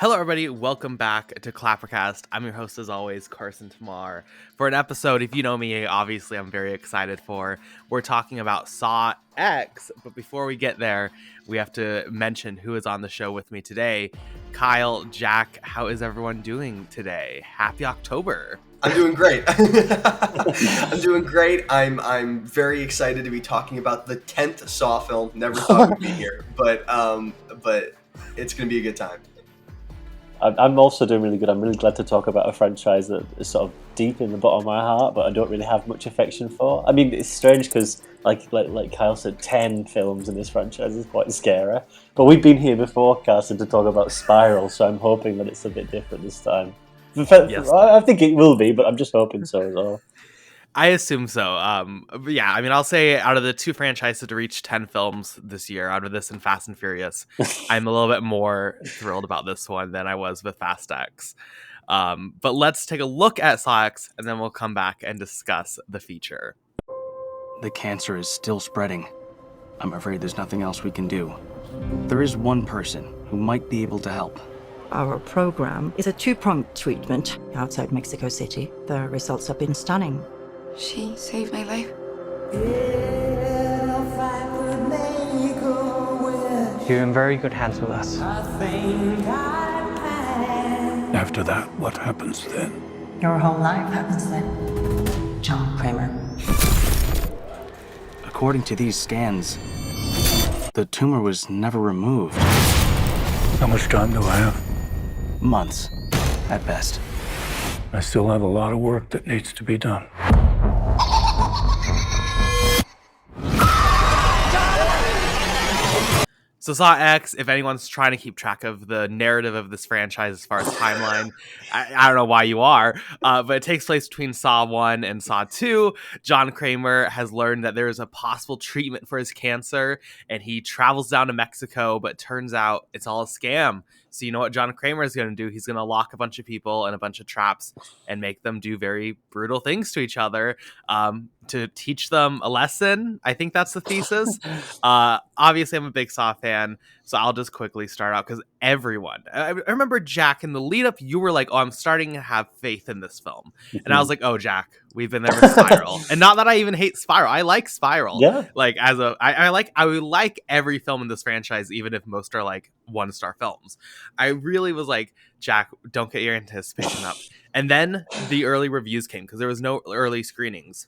Hello, everybody. Welcome back to ClapperCast. I'm your host, as always, Carson Tamar. For an episode, if you know me, obviously I'm very excited for. We're talking about Saw X, but before we get there, we have to mention who is on the show with me today. Kyle, Jack, how is everyone doing today? Happy October. I'm doing great. I'm doing great. I'm very excited to be talking about the 10th Saw film. Never thought we'd be here, but it's going to be a good time. I'm also doing really good. I'm really glad to talk about a franchise that is sort of deep in the bottom of my heart, but I don't really have much affection for. I mean, it's strange because, like Kyle said, 10 films in this franchise is quite scary. But we've been here before, Carson, to talk about Spiral, so I'm hoping that it's a bit different this time. Yes. I think it will be, but I'm just hoping so as well. I assume so. Yeah, I mean, I'll say out of the two franchises to reach 10 films this year, out of this and Fast and Furious, I'm a little bit more thrilled about this one than I was with Fast X. But let's take a look at Saw X, and then we'll come back and discuss the feature. The cancer is still spreading. I'm afraid there's nothing else we can do. There is one person who might be able to help. Our program is a two-pronged treatment outside Mexico City. The results have been stunning. She saved my life. You're in very good hands with us. After that, what happens then? Your whole life happens then. John Kramer. According to these scans, the tumor was never removed. How much time do I have? Months, at best. I still have a lot of work that needs to be done. So Saw X, if anyone's trying to keep track of the narrative of this franchise as far as timeline, I don't know why you are, but it takes place between Saw 1 and Saw 2. John Kramer has learned that there is a possible treatment for his cancer, and he travels down to Mexico, but turns out it's all a scam. So you know what John Kramer is going to do? He's going to lock a bunch of people in a bunch of traps and make them do very brutal things to each other to teach them a lesson. I think that's the thesis. Obviously, I'm a big Saw fan, so I'll just quickly start out because everyone... I remember, Jack, in the lead-up, you were like, oh, I'm starting to have faith in this film. And I was like, oh, Jack, we've been there with Spiral. And not that I even hate Spiral. I like Spiral. Yeah. Like, I would like every film in this franchise, even if most are like 1-star films. I really was like, Jack, don't get your anticipation up. And then the early reviews came because there was no early screenings.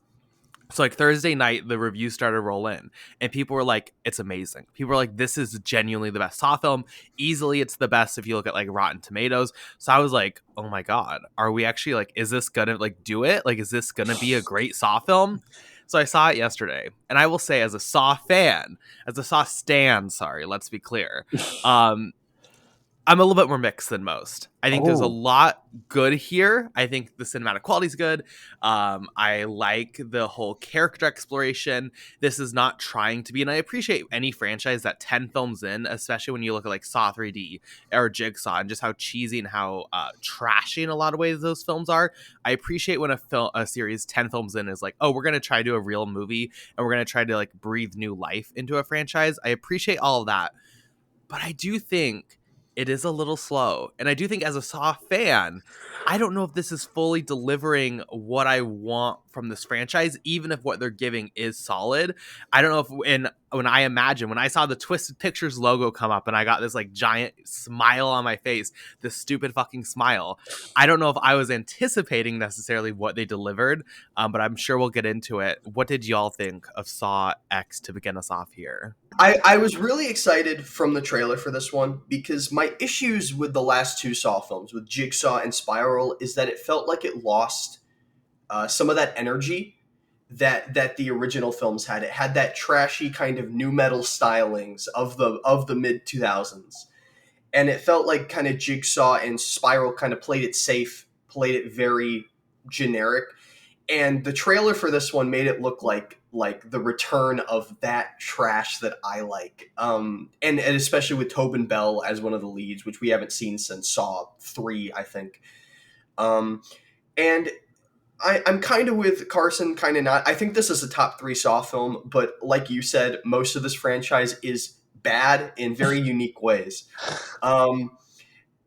So like Thursday night, the reviews started to roll in and people were like, it's amazing. People were like, this is genuinely the best Saw film. Easily, it's the best if you look at like Rotten Tomatoes. So I was like, oh my God, are we actually like, is this going to like do it? Like, is this going to be a great Saw film? So I saw it yesterday, and I will say, as a Saw fan, as a Saw stan, sorry, let's be clear, I'm a little bit more mixed than most. I think there's a lot good here. I think the cinematic quality is good. I like the whole character exploration. This is not trying to be, and I appreciate any franchise that 10 films in, especially when you look at like Saw 3D or Jigsaw and just how cheesy and how trashy in a lot of ways those films are. I appreciate when a series 10 films in is like, oh, we're going to try to do a real movie and we're going to try to like breathe new life into a franchise. I appreciate all of that. But I do think it is a little slow. And I do think as a Saw fan, I don't know if this is fully delivering what I want from this franchise, even if what they're giving is solid. I don't know if when I saw the Twisted Pictures logo come up and I got this like giant smile on my face, this stupid fucking smile, I don't know if I was anticipating necessarily what they delivered, but I'm sure we'll get into it. What did y'all think of Saw X to begin us off here? I was really excited from the trailer for this one because my issues with the last two Saw films, with Jigsaw and Spiral, is that it felt like it lost some of that energy that the original films had. It had that trashy kind of nu metal stylings of the mid 2000s, and it felt like kind of Jigsaw and Spiral kind of played it safe, played it very generic. And the trailer for this one made it look like the return of that trash that I like. And especially with Tobin Bell as one of the leads, which we haven't seen since Saw 3, I think. And I'm kind of with Carson, kind of not. I think this is a top 3 Saw film, but like you said, most of this franchise is bad in very unique ways.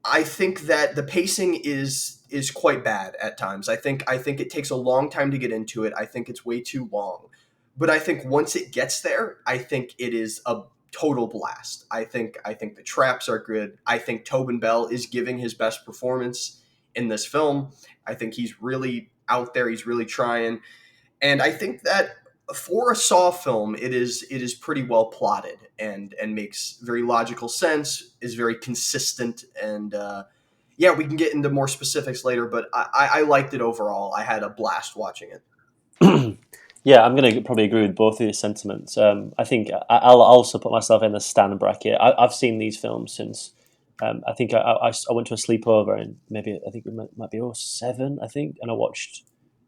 I think that the pacing is quite bad at times. I think it takes a long time to get into it. I think it's way too long. But I think once it gets there, I think it is a total blast. I think the traps are good. I think Tobin Bell is giving his best performance in this film. I think he's really out there. He's really trying. And I think that for a Saw film, it is pretty well plotted and makes very logical sense. Is very consistent, and yeah, we can get into more specifics later. But I liked it overall. I had a blast watching it. Yeah, I'm going to probably agree with both of your sentiments. I think I'll also put myself in the Stan bracket. I've seen these films since. I think I went to a sleepover in maybe I think it might be '07, I think, and I watched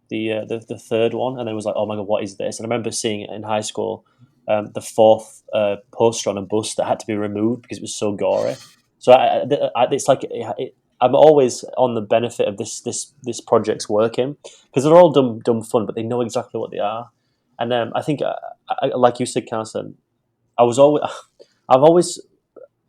the third one, and then was like, oh my god, what is this? And I remember seeing it in high school, the fourth poster on a bus that had to be removed because it was so gory. So it's like I'm always on the benefit of this project's working because they're all dumb fun, but they know exactly what they are. And I think, like you said, Carson, I was always I've always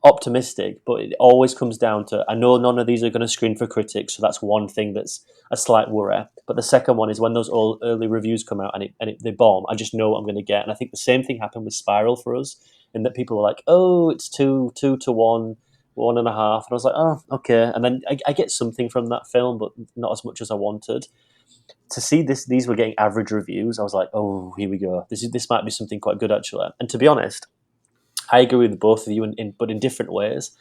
optimistic, but it always comes down to I know none of these are going to screen for critics, so that's one thing that's a slight worry. But the second one is when those early reviews come out and they bomb, I just know what I'm going to get. And I think the same thing happened with Spiral for us, in that people were like, "Oh, it's two to one, 1.5," and I was like, "Oh, okay." And then I get something from that film, but not as much as I wanted. To see these were getting average reviews, I was like, "Oh, here we go. This might be something quite good actually." And to be honest, I agree with both of you, but in different ways.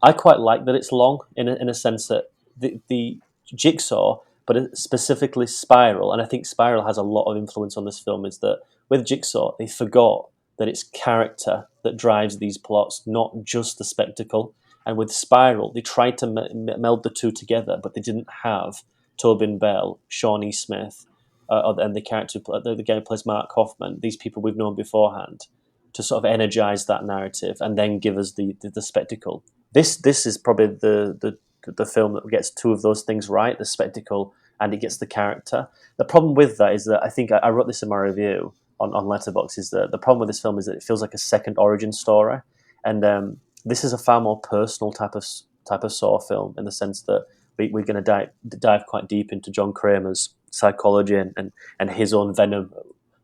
I quite like that it's long in a sense that the Jigsaw, but specifically Spiral, and I think Spiral has a lot of influence on this film, is that with Jigsaw, they forgot that it's character that drives these plots, not just the spectacle. And with Spiral, they tried to meld the two together, but they didn't have Tobin Bell, Shawnee Smith, and the character, the guy who plays Mark Hoffman, these people we've known beforehand, to sort of energize that narrative and then give us the spectacle. This is probably the film that gets two of those things right: the spectacle and it gets the character. The problem with that is that I think I wrote this in my review on Letterboxd, is that the problem with this film is that it feels like a second origin story, and this is a far more personal type of Saw film, in the sense that we're going to dive quite deep into John Kramer's psychology and his own venom.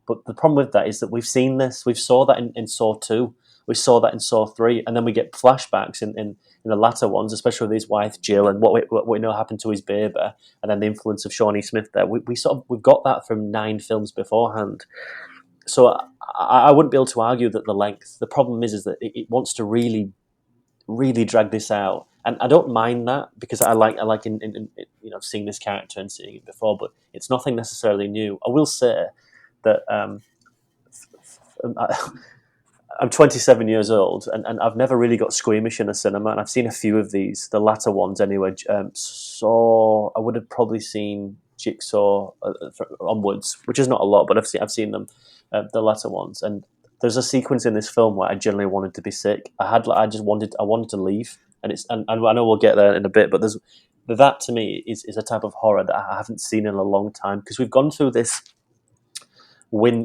But the problem with that is that we've seen this. We saw that in Saw 2. We saw that in Saw 3. And then we get flashbacks in the latter ones, especially with his wife, Jill, and what we know happened to his baby, and then the influence of Shawnee Smith there. We've got that from 9 films beforehand. So I wouldn't be able to argue that the length. The problem is that it wants to really, really drag this out. And I don't mind that, because I like seeing this character and seeing it before, but it's nothing necessarily new. I will say that I'm 27 years old, and I've never really got squeamish in a cinema, and I've seen a few of these, the latter ones anyway. So I would have probably seen Jigsaw onwards, which is not a lot, but I've seen them, the latter ones. And there's a sequence in this film where I generally wanted to be sick. I wanted to leave, and I know we'll get there in a bit, but that to me is a type of horror that I haven't seen in a long time, because we've gone through this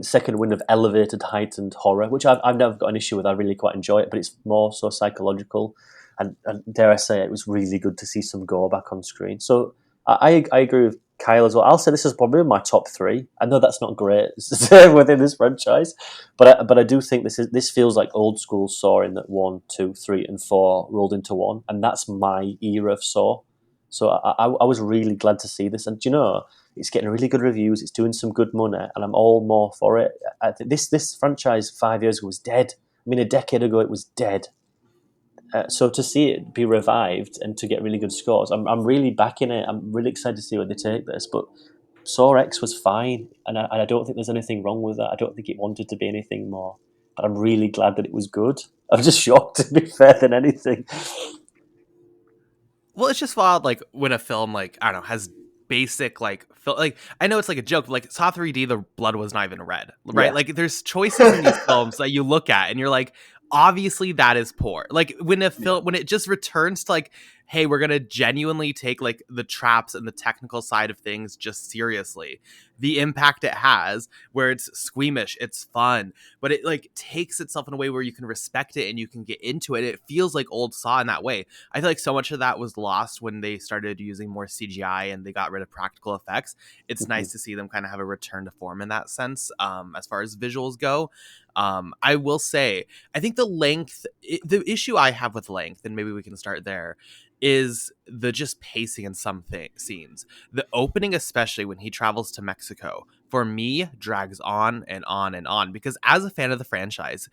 second wind of elevated, heightened horror, which I've never got an issue with. I really quite enjoy it, but it's more so psychological, and dare I say, it was really good to see some gore back on screen. So I agree with Kyle as well. I'll say this is probably my top 3. I know that's not great within this franchise, but I do think this feels like old school Saw, in that 1, 2, 3, and 4 rolled into one, and that's my era of Saw. So I was really glad to see this, and it's getting really good reviews. It's doing some good money, and I'm all more for it. This franchise 5 years ago was dead. I mean, a decade ago it was dead. So to see it be revived and to get really good scores, I'm really backing it. I'm really excited to see where they take this. But Saw X was fine, and I don't think there's anything wrong with that. I don't think it wanted to be anything more. But I'm really glad that it was good. I'm just shocked, to be fair, than anything. Well, it's just wild, like, when a film, like, I don't know, has basic, like I know it's like a joke, but like Saw 3D, the blood was not even red, right? Yeah. Like, there's choices in these films that you look at and you're like, obviously that is poor. Like, when a film, when it just returns to like hey, we're gonna genuinely take like the traps and the technical side of things just seriously. The impact it has, where it's squeamish, it's fun, but it like takes itself in a way where you can respect it and you can get into it. It feels like old Saw in that way. I feel like so much of that was lost when they started using more CGI and they got rid of practical effects. It's nice to see them kind of have a return to form in that sense, as far as visuals go. I will say, I think the issue I have with length, and maybe we can start there, is the just pacing in some scenes. The opening, especially when he travels to Mexico, for me, drags on and on and on. Because as a fan of the franchise,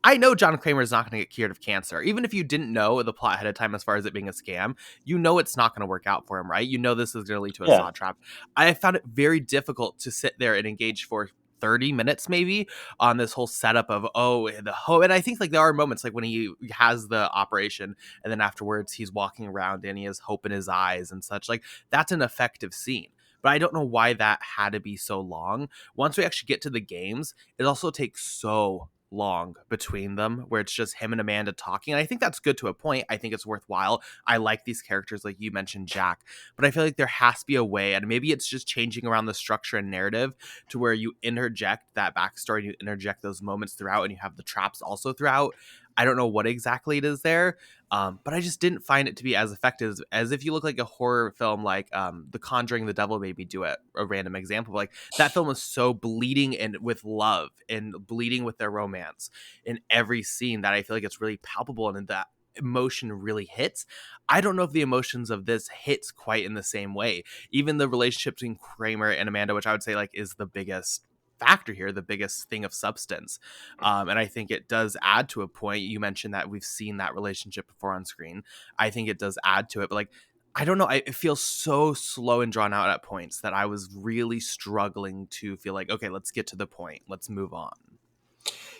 I know John Kramer is not going to get cured of cancer. Even if you didn't know the plot ahead of time as far as it being a scam, you know it's not going to work out for him, right? You know this is going to lead to a Yeah. saw trap. I found it very difficult to sit there and engage for 30 minutes maybe on this whole setup of the hope. And I think like there are moments like when he has the operation and then afterwards he's walking around and he has hope in his eyes and such. Like that's an effective scene. But I don't know why that had to be so long. Once we actually get to the games, it also takes so long between them where it's just him and Amanda talking. And I think that's good to a point. I think it's worthwhile. I like these characters, like you mentioned, Jack, but I feel like there has to be a way, and maybe it's just changing around the structure and narrative to where you interject that backstory and you interject those moments throughout and you have the traps also throughout. I don't know what exactly it is there, but I just didn't find it to be as effective as if you look like a horror film like The Conjuring, The Devil Made Me Do It, a random example. Like that film was so bleeding and with love and bleeding with their romance in every scene that I feel like it's really palpable and that emotion really hits. I don't know if the emotions of this hits quite in the same way. Even the relationship between Kramer and Amanda, which I would say like is the biggest factor here, the biggest thing of substance, and I think it does add to a point. You mentioned that we've seen that relationship before on screen. I think it does add to it, but like I don't know, it feels so slow and drawn out at points that I was really struggling to feel like, okay, let's get to the point, let's move on.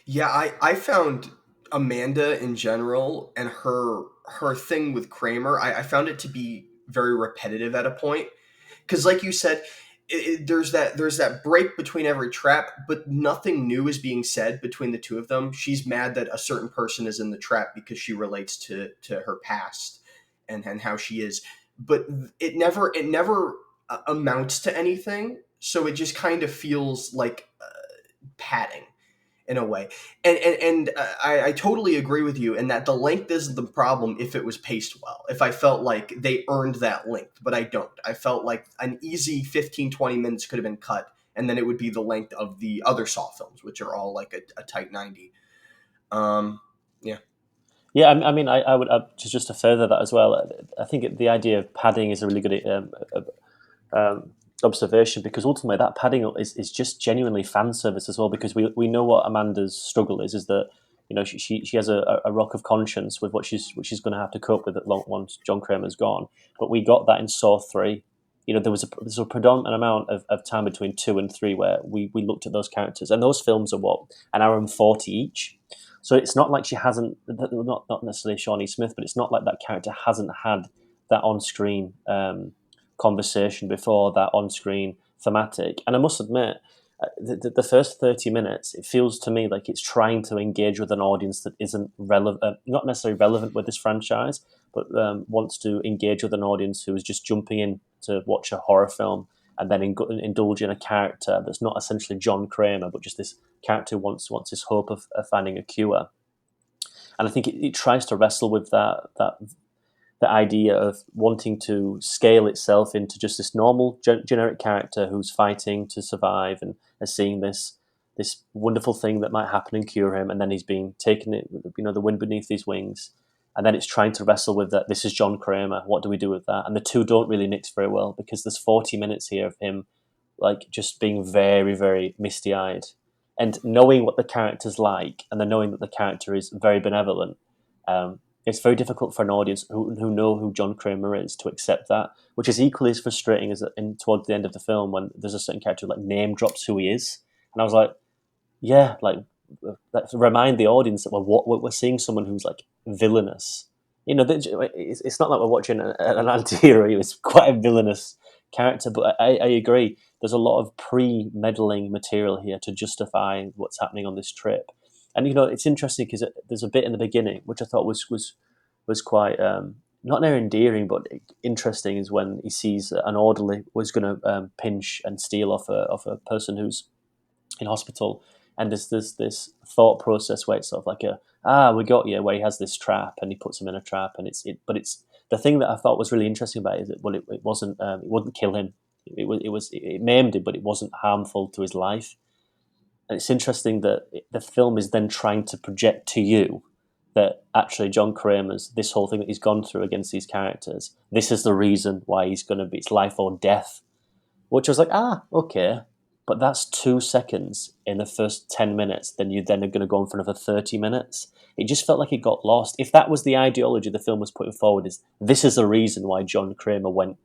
Yeah, I found Amanda in general and her thing with Kramer, I found it to be very repetitive at a point. Because, like you said, there's that break between every trap, but nothing new is being said between the two of them. She's mad that a certain person is in the trap because she relates to her past and how she is, but it never amounts to anything. So it just kind of feels like padding in a way. And I totally agree with you in that the length isn't the problem if it was paced well. If I felt like they earned that length, but I don't. I felt like an easy 15-20 minutes could have been cut, and then it would be the length of the other Saw films, which are all like a tight 90. Yeah. Yeah, I mean, I would just to further that as well. I think the idea of padding is a really good observation, because ultimately that padding is just genuinely fan service as well, because we know what Amanda's struggle is that she has a rock of conscience with what she's going to have to cope with once John Kramer's gone. But we got that in Saw 3. There's a predominant amount of time between 2 and 3 where we looked at those characters, and those films are an hour and 40 each. So it's not like she hasn't, not necessarily Shawnee Smith, but it's not like that character hasn't had that on-screen conversation before, that on-screen thematic. And I must admit, the first 30 minutes, it feels to me like it's trying to engage with an audience that isn't relevant, not necessarily relevant with this franchise, but wants to engage with an audience who is just jumping in to watch a horror film and then indulge in a character that's not essentially John Kramer, but just this character who wants this hope of finding a cure. And I think it tries to wrestle with that the idea of wanting to scale itself into just this normal generic character who's fighting to survive and seeing this wonderful thing that might happen and cure him, and then he's being taken, the wind beneath his wings, and then it's trying to wrestle with that. This is John Kramer. What do we do with that? And the two don't really mix very well, because there's 40 minutes here of him like just being very, very misty-eyed, and knowing what the character's like, and then knowing that the character is very benevolent. It's very difficult for an audience who know who John Kramer is to accept that, which is equally as frustrating as towards the end of the film when there's a certain character who like name drops who he is, and I was like, yeah, like remind the audience that we're seeing someone who's like villainous. It's not like we're watching an anti-hero. It's quite a villainous character, but I agree. There's a lot of pre-meddling material here to justify what's happening on this trip. And it's interesting because there's a bit in the beginning which I thought was quite not endearing, but interesting is when he sees an orderly was going to pinch and steal off a person who's in hospital, and there's this thought process where it's sort of like we got you, where he has this trap and he puts him in a trap, and but it's the thing that I thought was really interesting about it is that it wasn't it wouldn't kill him, it maimed him, but it wasn't harmful to his life. And it's interesting that the film is then trying to project to you that actually John Kramer's, this whole thing that he's gone through against these characters, this is the reason why he's going to be, it's life or death. Which I was like, okay. But that's 2 seconds in the first 10 minutes, then you then are going to go on for another 30 minutes. It just felt like it got lost. If that was the ideology the film was putting forward, is this is the reason why John Kramer went,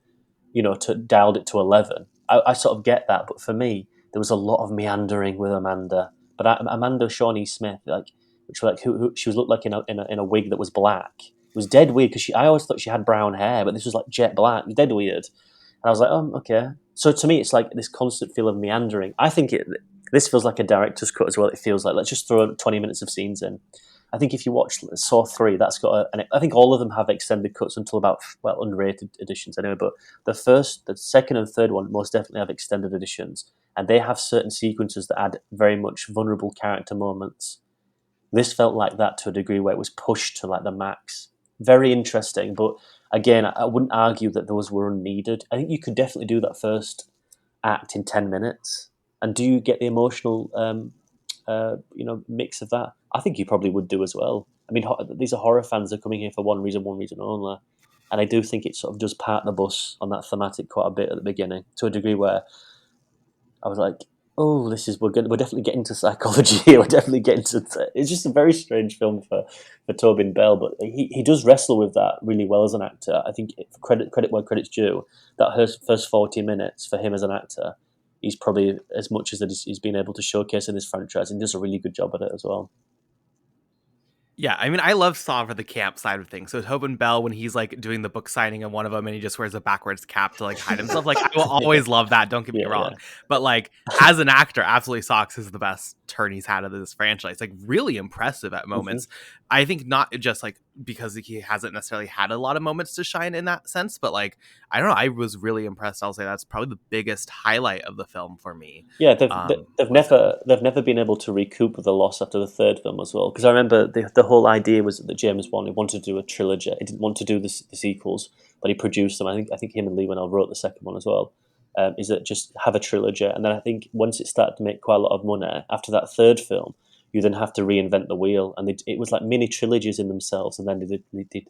dialed it to 11. I sort of get that, but for me, there was a lot of meandering with Amanda. But Amanda Shawnee Smith, who she was looked like in a wig that was black. It was dead weird because I always thought she had brown hair, but this was like jet black. It was dead weird. And I was like, okay. So to me, it's like this constant feel of meandering. I think this feels like a director's cut as well. It feels like, let's just throw 20 minutes of scenes in. I think if you watch Saw 3, that's got I think all of them have extended cuts until about, unrated editions anyway, but the second and third one most definitely have extended editions, and they have certain sequences that add very much vulnerable character moments. This felt like that to a degree where it was pushed to like the max. Very interesting, but again, I wouldn't argue that those were unneeded. I think you could definitely do that first act in 10 minutes. And do you get the emotional, mix of that? I think you probably would do as well. I mean, these are horror fans. They're coming here for one reason only. And I do think it sort of does part the bus on that thematic quite a bit at the beginning, to a degree where I was like, oh, we're definitely getting to psychology here. We're definitely getting to. It's just a very strange film for Tobin Bell, but he does wrestle with that really well as an actor. I think credit where credit's due. That first 40 minutes for him as an actor, he's probably as much as that he's been able to showcase in this franchise, and does a really good job at it as well. Yeah, I mean, I love Saw for the camp side of things. So Tobin Bell, when he's like doing the book signing in one of them, and he just wears a backwards cap to like hide himself, like I will always love that. Don't get me wrong, but like as an actor, absolutely Socks is the best turn he's had of this franchise. Like really impressive at moments. Mm-hmm. I think not just like because he hasn't necessarily had a lot of moments to shine in that sense, but like I don't know, I was really impressed. I'll say that's probably the biggest highlight of the film for me. Yeah, they've never been able to recoup the loss after the third film as well. Because I remember the whole idea was that James Wan wanted to do a trilogy. He didn't want to do the sequels, but he produced them. I think him and Lee Winnell wrote the second one as well. Is that just have a trilogy, and then I think once it started to make quite a lot of money after that third film, you then have to reinvent the wheel, and it was like mini trilogies in themselves. And then they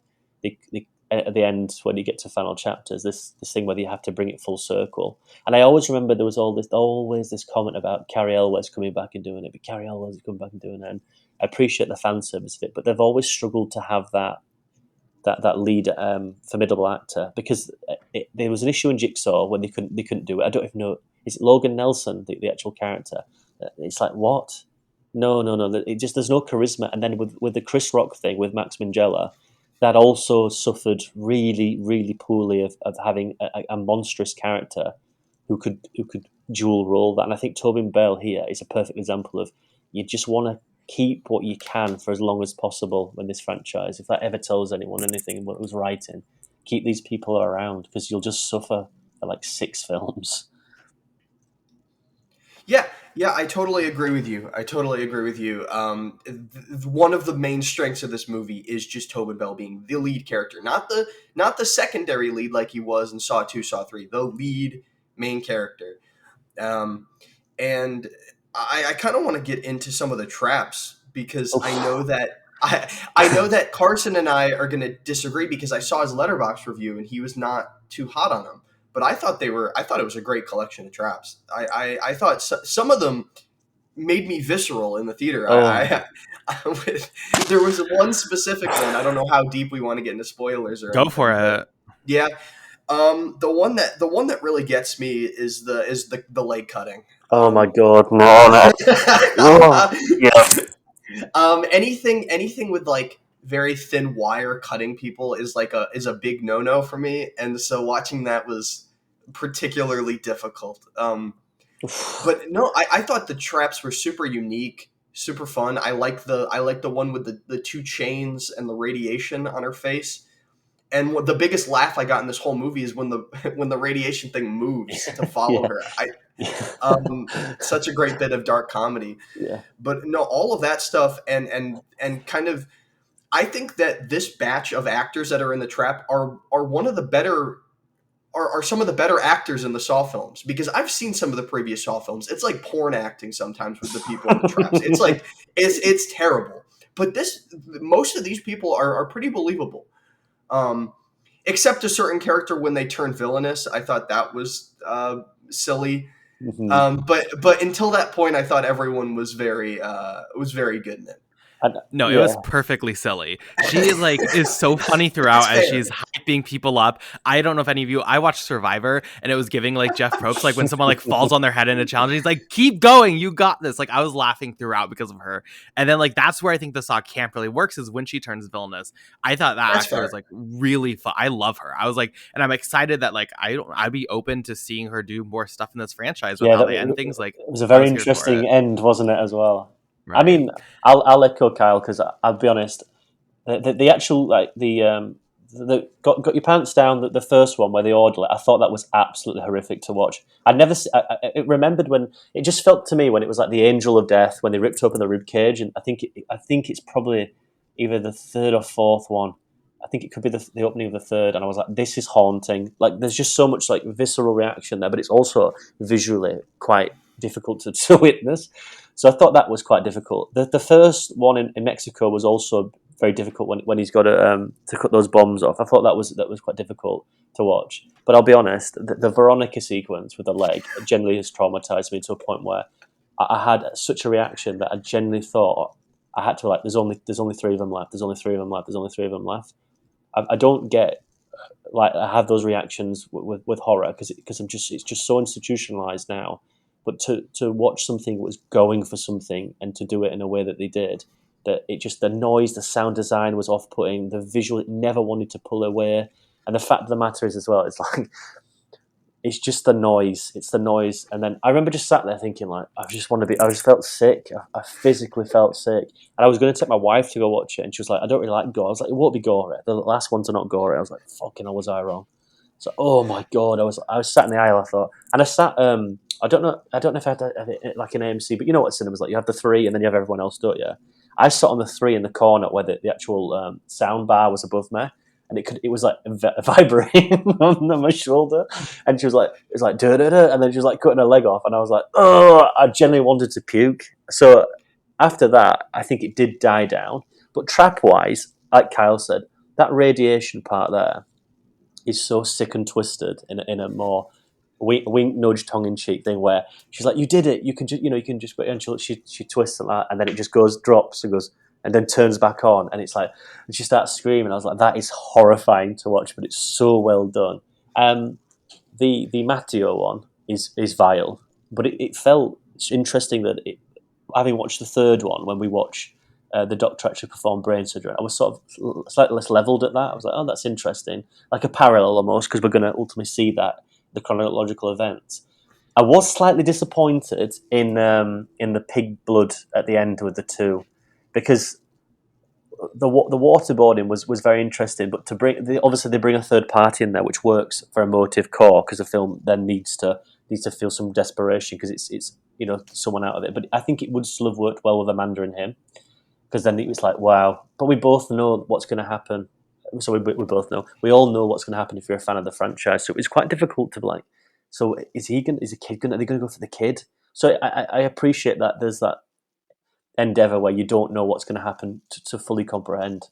at the end, when you get to final chapters, this thing where you have to bring it full circle. And I always remember there was always this comment about Carrie Elwes coming back and doing it, but Carrie Elwes is coming back and doing it. And I appreciate the fan service of it, but they've always struggled to have that lead formidable actor, because there was an issue in Jigsaw when they couldn't do it. I don't even know, is it Logan Nelson, the actual character? It's like, what? No. It just, there's no charisma. And then with the Chris Rock thing with Max Minghella, that also suffered really, really poorly of having a monstrous character who could dual role that. And I think Tobin Bell here is a perfect example of, you just want to keep what you can for as long as possible in this franchise. If that ever tells anyone anything what was writing, keep these people around, because you'll just suffer for like 6 films. Yeah, I totally agree with you. One of the main strengths of this movie is just Tobin Bell being the lead character, not the secondary lead like he was in Saw 2, Saw 3, the lead main character. And I kind of want to get into some of the traps, because I know that I know that Carson and I are going to disagree, because I saw his Letterboxd review and he was not too hot on them. But I thought it was a great collection of traps. I thought some of them made me visceral in the theater. There was one specific one. I don't know how deep we want to get into spoilers or go anything, for it. Yeah. The one that really gets me is the leg cutting. Oh my god, no. Yeah. Anything with like very thin wire cutting people is a big no for me, and so watching that was particularly difficult. But no, I thought the traps were super unique, super fun. I like the one with the 2 chains and the radiation on her face. And the biggest laugh I got in this whole movie is when the when the radiation thing moves to follow Yeah. her. Yeah. Such a great bit of dark comedy. Yeah. But no, all of that stuff and kind of, I think that this batch of actors that are in the trap are one of the better are some of the better actors in the Saw films, because I've seen some of the previous Saw films. It's like porn acting sometimes with the people in the traps. It's like it's terrible. But most of these people are pretty believable. Um, Except a certain character when they turn villainous. I thought that was silly. Mhm. But until that point, I thought everyone was very good in it. No, it Yeah. was perfectly silly. She is so funny throughout That's as fair. she's hyping people up. I don't know if any of you, I watched Survivor, and it was giving like Jeff Probst, like when someone like falls on their head in a challenge, he's like, keep going, you got this. Like I was laughing throughout because of her. And then like that's where I think the Saw camp really works, is when she turns villainous. I thought that That's actor fair. is like really fun. I love her. I was like, and I'm excited that like I'd be open to seeing her do more stuff in this franchise with Yeah, how that they end things. Like it was a I very was here for interesting it. end, wasn't it, as well? I Right. mean, I'll echo Kyle because I'll be honest. The actual like the got your pants down. The first one where they order it, I thought that was absolutely horrific to watch. I'd never. I remembered when it just felt to me when it was like the Angel of Death when they ripped open the rib cage, and I think it's probably either the third or fourth one. I think it could be the opening of the third, and I was like, "This is haunting." Like, there's just so much like visceral reaction there, but it's also visually quite difficult to witness. So I thought that was quite difficult. The first one in Mexico was also very difficult when he's got to cut those bombs off. I thought that was quite difficult to watch. But I'll be honest, the Veronica sequence with the leg generally has traumatized me to a point where I had such a reaction that I genuinely thought I had to like. There's only three of them left. There's only three of them left. There's only three of them left. I don't get like I have those reactions with horror because it's just so institutionalized now. But to watch something that was going for something and to do it in a way that they did, that it just the noise, the sound design was off putting, the visual it never wanted to pull away, and the fact of the matter is as well, it's like it's just the noise. It's the noise. And then I remember just sat there thinking, like, I just felt sick. I physically felt sick. And I was going to take my wife to go watch it. And she was like, I don't really like gore. I was like, it won't be gory. The last ones are not gory. I was like, fucking hell, was I wrong? So, oh my God. I was sat in the aisle, I thought. And I sat, I don't know if I had like an AMC, but you know what cinemas like? You have the three and then you have everyone else, don't you? I sat on the three in the corner where the actual sound bar was above me. And it was like vibrating on my shoulder, and she was like, it was like da da da, and then she was like cutting her leg off, and I was like, oh, I genuinely wanted to puke. So after that, I think it did die down. But trap wise, like Kyle said, that radiation part there is so sick and twisted in a more wink nudge tongue in cheek thing where she's like, you did it, you can just you can just, and she twists like that, and then it just drops and goes and then turns back on, and it's like, and she starts screaming. I was like, that is horrifying to watch, but it's so well done. The Matteo one is vile, but it felt interesting that having watched the third one when we watch the doctor actually perform brain surgery, I was sort of slightly less leveled at that. I was like, oh, that's interesting, like a parallel almost, because we're going to ultimately see that the chronological events. I was slightly disappointed in the pig blood at the end with the two, because the waterboarding was very interesting, but obviously they bring a third party in there, which works for a motive core because the film then needs to feel some desperation because it's someone out of it. But I think it would still have worked well with Amanda and him, because then it was like, wow. But we both know what's going to happen. So we both know. We all know what's going to happen if you're a fan of the franchise. So it's quite difficult to like. So is the kid going? Are they going to go for the kid? So I appreciate that there's that endeavor where you don't know what's going to happen to fully comprehend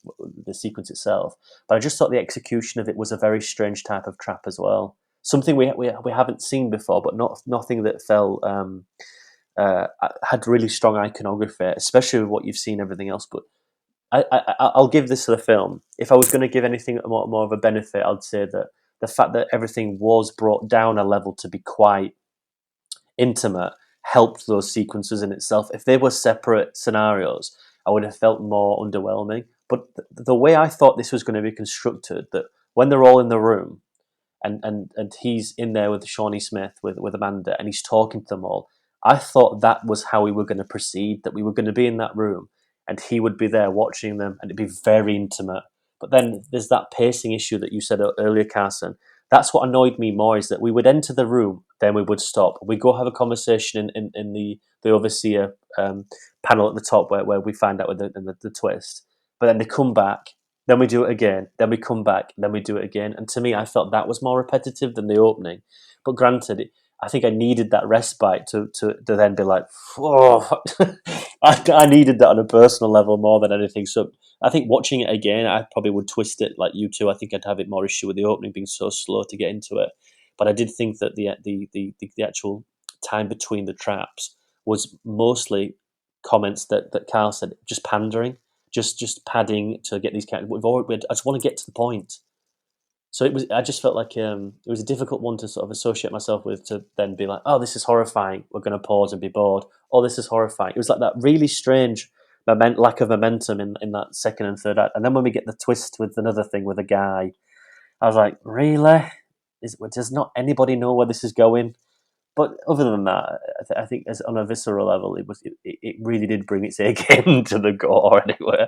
the sequence itself. But I just thought the execution of it was a very strange type of trap as well. Something we haven't seen before, but nothing that felt had really strong iconography, especially with what you've seen everything else. But I'll give this to the film. If I was going to give anything more of a benefit, I'd say that the fact that everything was brought down a level to be quite intimate helped those sequences in itself. If they were separate scenarios, I would have felt more underwhelming. But the way I thought this was going to be constructed, that when they're all in the room and he's in there with Shawnee Smith, with Amanda, and he's talking to them all, I thought that was how we were going to proceed, that we were going to be in that room and he would be there watching them and it'd be very intimate. But then there's that pacing issue that you said earlier, Carson. That's what annoyed me more, is that we would enter the room, then we would stop. We'd go have a conversation in the overseer panel at the top where we find out with the twist. But then they come back, then we do it again, then we come back, then we do it again. And to me, I felt that was more repetitive than the opening. But granted, I think I needed that respite to then be like, oh, I needed that on a personal level more than anything. So I think watching it again, I probably would twist it like you two. I think I'd have it more issue with the opening being so slow to get into it. But I did think that the actual time between the traps was mostly comments that Carl said, just pandering, just padding to get these characters. I just want to get to the point. So it was. I just felt like it was a difficult one to sort of associate myself with, to then be like, "Oh, this is horrifying. We're going to pause and be bored." Oh, this is horrifying. It was like that really strange lack of momentum in that second and third act. And then when we get the twist with another thing with a guy, I was like, "Really? Does not anybody know where this is going?" But other than that, I think as on a visceral level, it really did bring its A game to the gore anyway.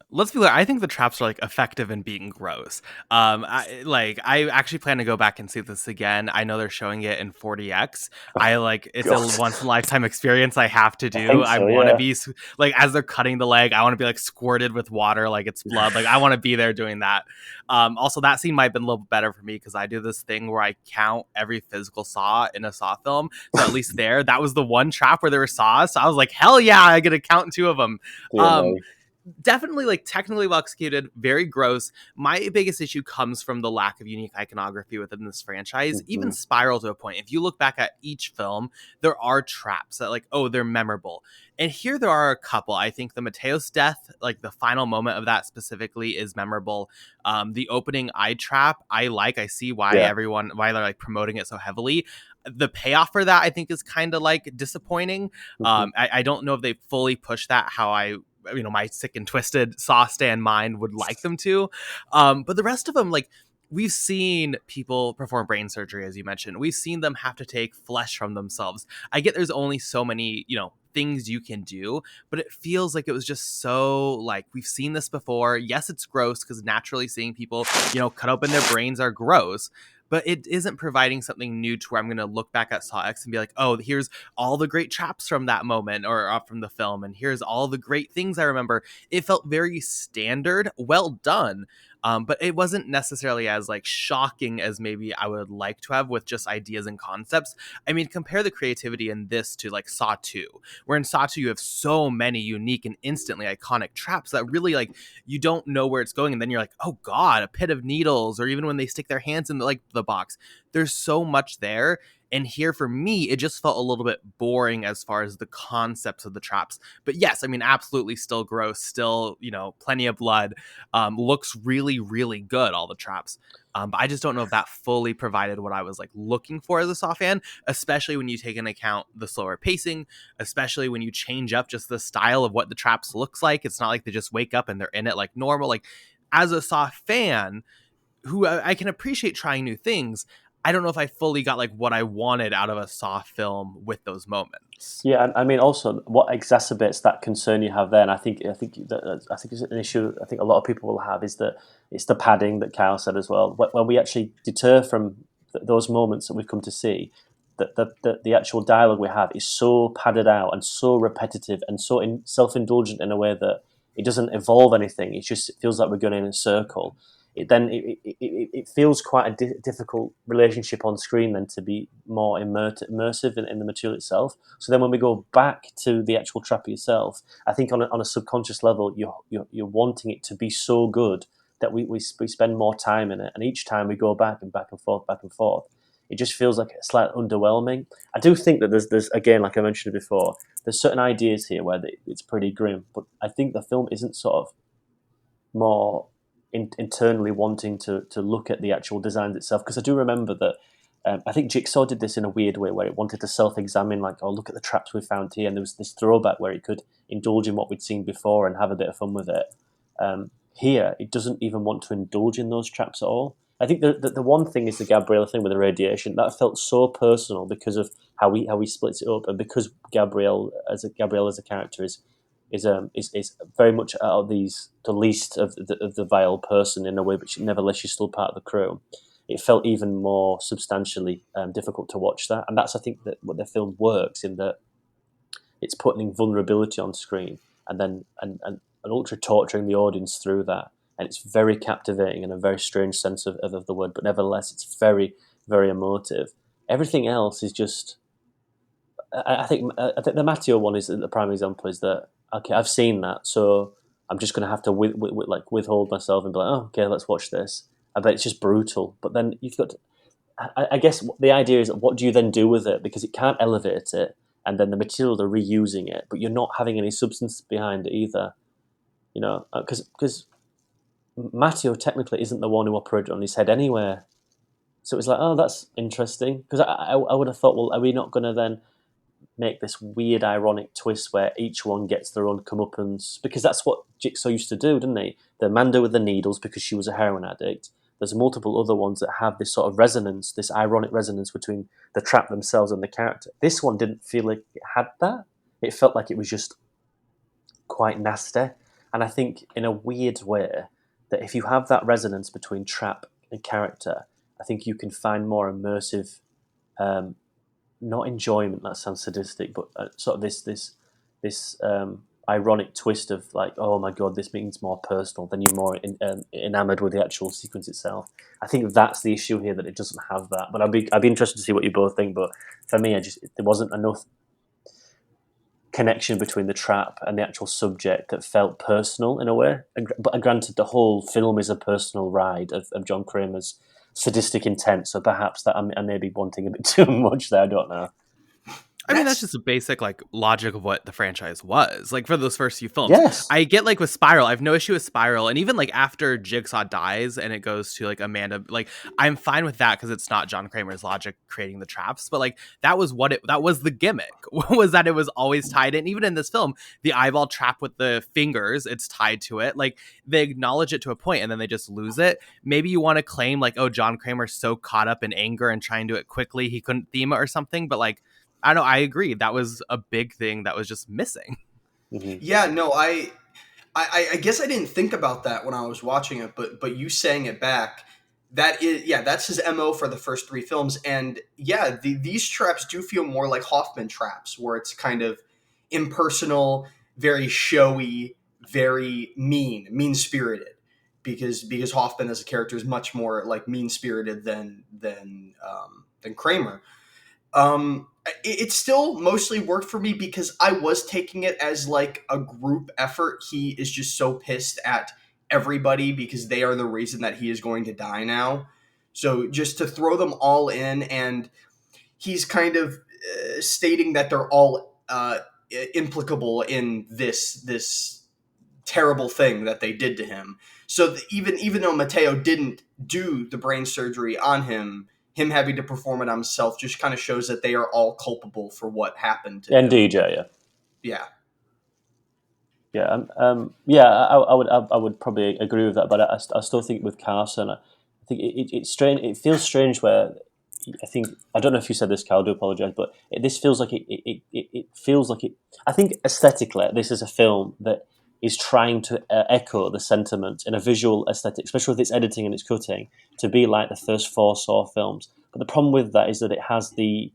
Let's be clear. I think the traps are like effective in being gross. I actually plan to go back and see this again. I know they're showing it in 40x. It's God. a once in a lifetime experience I have to do. think I so, want to yeah. be like, as they're cutting the leg, I want to be like squirted with water, like it's blood. Like I want to be there doing that. Also, that scene might have been a little better for me because I do this thing where I count every physical saw in a Saw film. So at least that was the one trap where there were saws. So I was like, hell yeah, I get to count 2 of them. Dear me. Definitely like technically well executed, very gross. My biggest issue comes from the lack of unique iconography within this franchise. Even Spiral, to a point. If you look back at each film, there are traps that they're memorable. And here there are a couple. I think the Mateos death, like the final moment of that specifically, is memorable. The opening eye trap, I see why why they're like promoting it so heavily. The payoff for that, I think, is kind of like disappointing. I don't know if they fully push that how my sick and twisted Saw stan mind would like them to. But the rest of them, like, we've seen people perform brain surgery, as you mentioned. We've seen them have to take flesh from themselves. I get there's only so many, things you can do, but it feels like it was just so like we've seen this before. Yes, it's gross because naturally seeing people, cut open their brains are gross. But it isn't providing something new to where I'm going to look back at Saw X and be like, oh, here's all the great traps from that moment or from the film. And here's all the great things I remember. It felt very standard, well done. But it wasn't necessarily as like shocking as maybe I would like to have with just ideas and concepts. I mean, compare the creativity in this to like Saw 2, where in Saw 2 you have so many unique and instantly iconic traps that really like you don't know where it's going, and then you're like, oh god, a pit of needles, or even when they stick their hands in the box. There's so much there. And here, for me, it just felt a little bit boring as far as the concepts of the traps. But yes, I mean, absolutely still gross, still, plenty of blood. Looks really, really good, all the traps. But I just don't know if that fully provided what I was like looking for as a Saw fan, especially when you take into account the slower pacing, especially when you change up just the style of what the traps looks like. It's not like they just wake up and they're in it like normal. Like, as a Saw fan, who I can appreciate trying new things, I don't know if I fully got like what I wanted out of a Saw film with those moments. Yeah, and I mean, also, what exacerbates that concern you have there, and I think it's an issue I think a lot of people will have, is that it's the padding that Kyle said as well. When we actually deter from those moments that we've come to see, that the actual dialogue we have is so padded out and so repetitive and so self-indulgent in a way that it doesn't evolve anything. It feels like we're going in a circle. It feels quite a difficult relationship on screen then to be more immersive in the material itself. So then when we go back to the actual trap itself, I think on a subconscious level, you're wanting it to be so good that we spend more time in it. And each time we go back and back and forth, it just feels like it's slightly underwhelming. I do think that there's again, like I mentioned before, there's certain ideas here where it's pretty grim, but I think the film isn't sort of more internally wanting to look at the actual designs itself, because I do remember that I think Jigsaw did this in a weird way where it wanted to self-examine, like, oh, look at the traps we found here, and there was this throwback where it could indulge in what we'd seen before and have a bit of fun with it. Here, it doesn't even want to indulge in those traps at all. I think the one thing is the Gabriella thing with the radiation. That felt so personal because of how he splits it up, and because Gabrielle as a character is is very much out of these the least of the vile person in a way, but nevertheless she's still part of the crew. It felt even more substantially difficult to watch that, and that's I think that what the film works in that it's putting vulnerability on screen and then and ultra torturing the audience through that, and it's very captivating in a very strange sense of the word, but nevertheless it's very very emotive. Everything else is just I think the Matteo one is the prime example. Is that okay? I've seen that, so I'm just going to have to withhold myself and be like, oh, okay, let's watch this. I bet it's just brutal. But then you've got, I guess the idea is what do you then do with it, because it can't elevate it, and then the material they're reusing it, but you're not having any substance behind it either. You know, because Matteo technically isn't the one who operated on his head anywhere. So it was like, oh, that's interesting. Because I would have thought, well, are we not going to then make this weird ironic twist where each one gets their own comeuppance, because that's what Jigsaw used to do, didn't he? The Amanda with the needles because she was a heroin addict. There's multiple other ones that have this sort of resonance, this ironic resonance between the trap themselves and the character. This one didn't feel like it had that. It felt like it was just quite nasty. And I think in a weird way that if you have that resonance between trap and character, I think you can find more immersive not enjoyment, that sounds sadistic, but sort of this ironic twist of like, oh my god, this means more personal, then you're more enamored with the actual sequence itself. I think that's the issue here, that it doesn't have that. But I'd be interested to see what you both think. But for me, there wasn't enough connection between the trap and the actual subject that felt personal in a way. But granted, the whole film is a personal ride of John Kramer's sadistic intent, so perhaps that I may be wanting a bit too much there. I don't know. I mean, that's just a basic like logic of what the franchise was like for those first few films. Yes. I get like with Spiral, I have no issue with Spiral, and even like after Jigsaw dies and it goes to like Amanda, like I'm fine with that because it's not John Kramer's logic creating the traps, but like that was the gimmick was that it was always tied in. Even in this film, the eyeball trap with the fingers, it's tied to it. Like they acknowledge it to a point and then they just lose it. Maybe you want to claim like, oh, John Kramer's so caught up in anger and trying to do it quickly he couldn't theme it or something, but like I don't know. I agree. That was a big thing that was just missing. Mm-hmm. Yeah, no, I guess I didn't think about that when I was watching it, but you saying it back, that's his MO for the first three films, and yeah, these traps do feel more like Hoffman traps, where it's kind of impersonal, very showy, very mean spirited, because Hoffman as a character is much more like mean spirited than Kramer. It still mostly worked for me because I was taking it as like a group effort. He is just so pissed at everybody because they are the reason that he is going to die now. So just to throw them all in, and he's kind of stating that they're all implicable in this terrible thing that they did to him. So even though Matteo didn't do the brain surgery on him having to perform it on himself just kind of shows that they are all culpable for what happened to him. And DJ, Yeah. I would probably agree with that, but I still think with Carson, I think it's strange. It feels strange where I don't know if you said this, Carl. I do apologize, but this feels like it feels like it. I think aesthetically, this is a film that is trying to echo the sentiment in a visual aesthetic, especially with its editing and its cutting, to be like the first four Saw films. But the problem with that is that it has the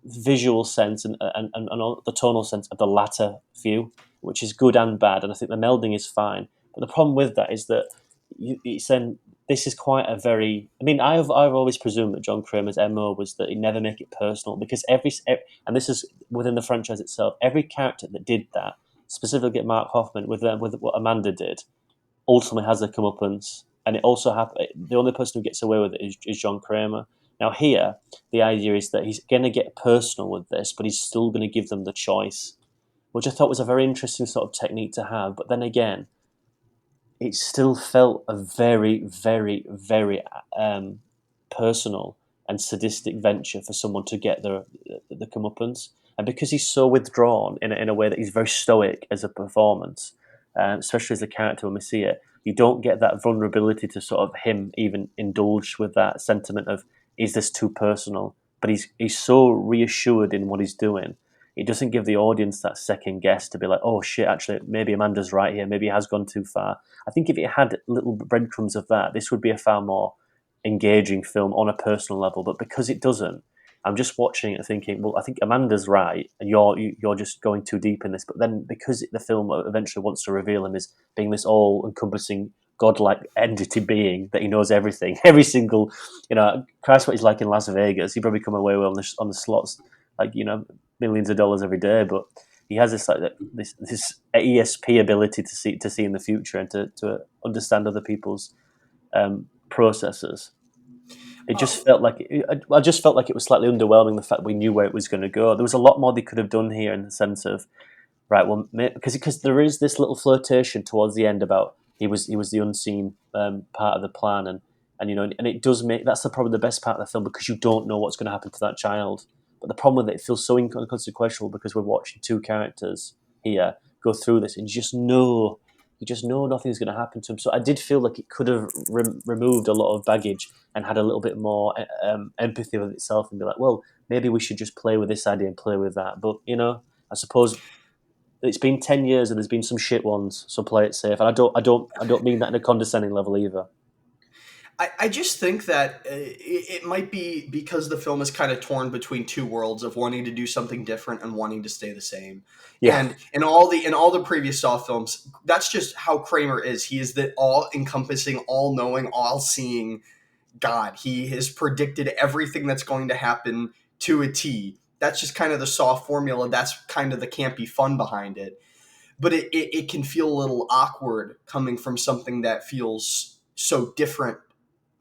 visual sense and the tonal sense of the latter view, which is good and bad, and I think the melding is fine. But the problem with that is that it's then this is quite a very. I mean, I've always presumed that John Kramer's MO was that he never make it personal, because every and this is within the franchise itself. Every character that did that, specifically Mark Hoffman with what Amanda did, ultimately has a comeuppance, and it also the only person who gets away with it is John Kramer. Now here, the idea is that he's going to get personal with this, but he's still going to give them the choice, which I thought was a very interesting sort of technique to have. But then again, it still felt a very, very, very personal and sadistic venture for someone to get the comeuppance. And because he's so withdrawn in a way that he's very stoic as a performance, especially as a character when we see it, you don't get that vulnerability to sort of him even indulge with that sentiment of, is this too personal? But he's so reassured in what he's doing. it doesn't give the audience that second guess to be like, oh shit, actually, maybe Amanda's right here, maybe it has gone too far. I think if it had little breadcrumbs of that, this would be a far more engaging film on a personal level. But because it doesn't, I'm just watching it and thinking, well, I think Amanda's right, and you're just going too deep in this. But then, because the film eventually wants to reveal him as being this all-encompassing, godlike entity being that he knows everything, every single, Christ, what he's like in Las Vegas, he'd probably come away with on the slots, like millions of dollars every day. But he has this this ESP ability to see in the future and to understand other people's processes. It just felt like I just felt like it was slightly underwhelming, the fact we knew where it was going to go. There was a lot more they could have done here, in the sense of, right, well, because there is this little flirtation towards the end about he was the unseen part of the plan, and it does make that's probably the best part of the film, because you don't know what's going to happen to that child. But the problem with it feels so inconsequential, because we're watching two characters here go through this, and you just know nothing's going to happen to him. So I did feel like it could have removed a lot of baggage and had a little bit more empathy with itself, and be like, well, maybe we should just play with this idea and play with that. But I suppose it's been 10 years and there's been some shit ones, so play it safe. And I don't mean that in a condescending level either. I just think that it might be because the film is kind of torn between two worlds of wanting to do something different and wanting to stay the same. Yeah. And in all the previous Saw films, that's just how Kramer is. He is the all-encompassing, all-knowing, all-seeing God. He has predicted everything that's going to happen to a T. That's just kind of the Saw formula. That's kind of the campy fun behind it. But it can feel a little awkward coming from something that feels so different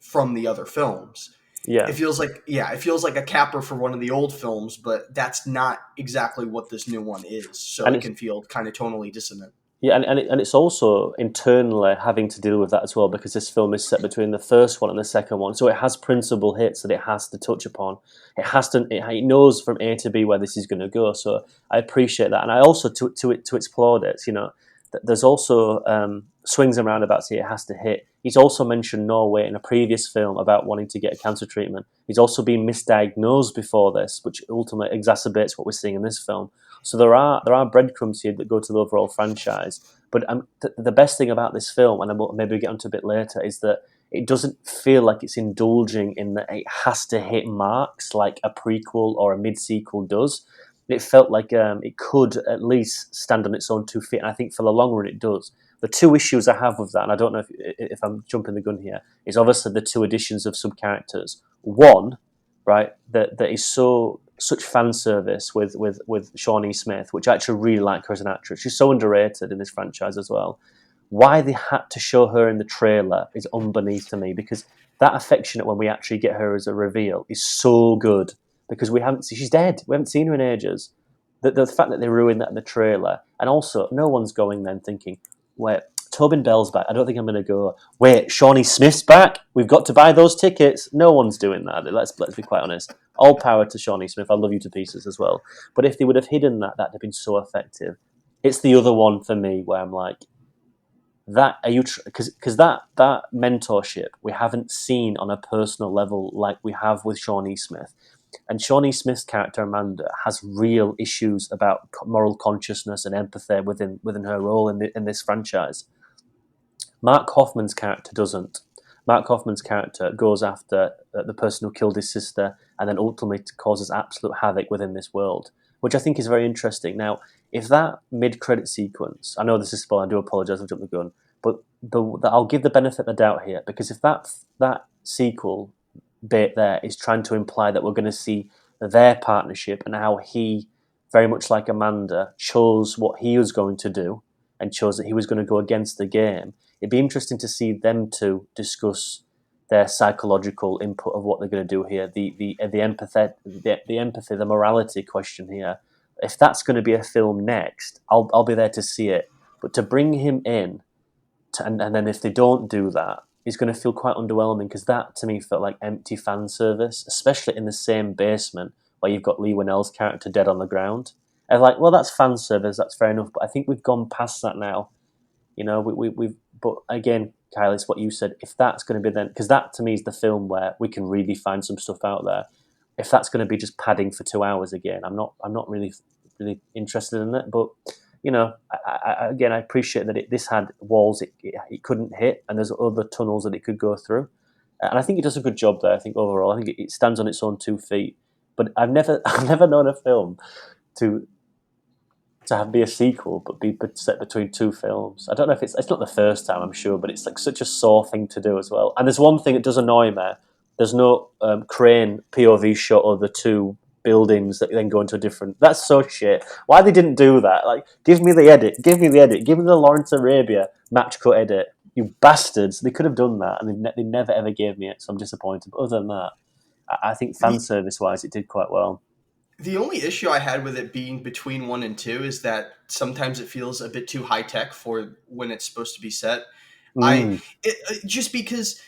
from the other films. Yeah. It feels like a capper for one of the old films, but that's not exactly what this new one is. So it can feel kind of tonally dissonant. Yeah, and it's also internally having to deal with that as well, because this film is set between the first one and the second one, so it has principal hits that it has to touch upon. It knows from A to B where this is going to go. So I appreciate that, and I also to its plaudits, there's also swings and roundabouts here it has to hit. He's also mentioned Norway in a previous film about wanting to get a cancer treatment. He's also been misdiagnosed before this, which ultimately exacerbates what we're seeing in this film. So there are breadcrumbs here that go to the overall franchise. But the best thing about this film, and maybe we'll get onto a bit later, is that it doesn't feel like it's indulging in that it has to hit marks like a prequel or a mid-sequel does. It felt like it could at least stand on its own 2 feet, and I think for the long run it does. The two issues I have with that, and I don't know if I'm jumping the gun here, is obviously the two additions of sub-characters. One, right, that is such fan service with Shawnee Smith, which I actually really like her as an actress. She's so underrated in this franchise as well. Why they had to show her in the trailer is unbeneath to me, because that affectionate when we actually get her as a reveal is so good, because she's dead. We haven't seen her in ages. The fact that they ruined that in the trailer, and also no one's going then thinking, wait, Tobin Bell's back. I don't think I'm going to go, wait, Shawnee Smith's back? We've got to buy those tickets. No one's doing that. Let's be quite honest. All power to Shawnee Smith. I love you to pieces as well. But if they would have hidden that'd have been so effective. It's the other one for me where I'm like, because that mentorship we haven't seen on a personal level like we have with Shawnee Smith. And Shawnee Smith's character, Amanda, has real issues about moral consciousness and empathy within her role in this franchise. Mark Hoffman's character doesn't. Mark Hoffman's character goes after the person who killed his sister and then ultimately causes absolute havoc within this world, which I think is very interesting. Now, if that mid-credit sequence, I know this is spoiler, I do apologise, I've jumped the gun, but I'll give the benefit of the doubt here, because if that sequel bit there is trying to imply that we're going to see their partnership and how he, very much like Amanda, chose what he was going to do and chose that he was going to go against the game, it'd be interesting to see them two discuss their psychological input of what they're going to do here, the empathy, the morality question here. If that's going to be a film next, I'll be there to see it. But to bring him in, and then if they don't do that, it's going to feel quite underwhelming, because that to me felt like empty fan service, especially in the same basement where you've got Lee Winnell's character dead on the ground. And like, well, that's fan service, that's fair enough, but I think we've gone past that now. We've. But again, Kyle, it's what you said. If that's going to be then, because that to me is the film where we can really find some stuff out there. If that's going to be just padding for 2 hours again, I'm not really really interested in it. But again, I appreciate that this had walls it couldn't hit, and there's other tunnels that it could go through. And I think it does a good job there. I think overall, I think it stands on its own 2 feet. But I've never known a film to be a sequel, but be set between 2 films. I don't know if it's not the first time, I'm sure, but it's like such a Saw thing to do as well. And there's one thing that does annoy me. There's no crane POV shot of the 2 buildings that then go into a different. That's so shit. Why they didn't do that? Like, give me the edit. Give me the Lawrence Arabia match cut edit. You bastards! They could have done that, and they never ever gave me it. So I'm disappointed. But other than that, I think fan service wise, it did quite well. The only issue I had with it being between 1 and 2 is that sometimes it feels a bit too high tech for when it's supposed to be set. Just because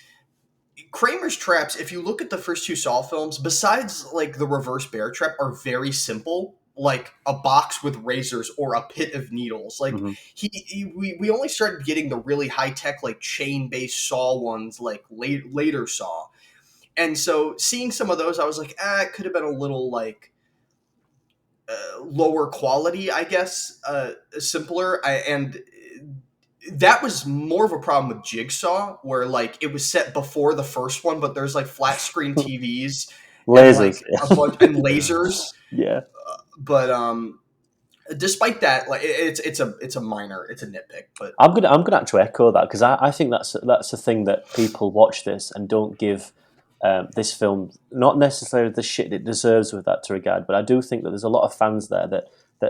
Kramer's traps, if you look at the first 2 Saw films, besides like the reverse bear trap, are very simple, like a box with razors or a pit of needles. Like we only started getting the really high tech like chain based Saw ones like later Saw, and so seeing some of those, I was like, it could have been a little like lower quality, I guess, simpler. And that was more of a problem with Jigsaw, where like it was set before the first one, but there's like flat screen TVs, lasers, and, like, a bunch and lasers. Yeah, but despite that, like it's a nitpick. But I'm gonna actually echo that, because I think that's a thing that people watch this and don't give this film not necessarily the shit it deserves with that regard, but I do think that there's a lot of fans there that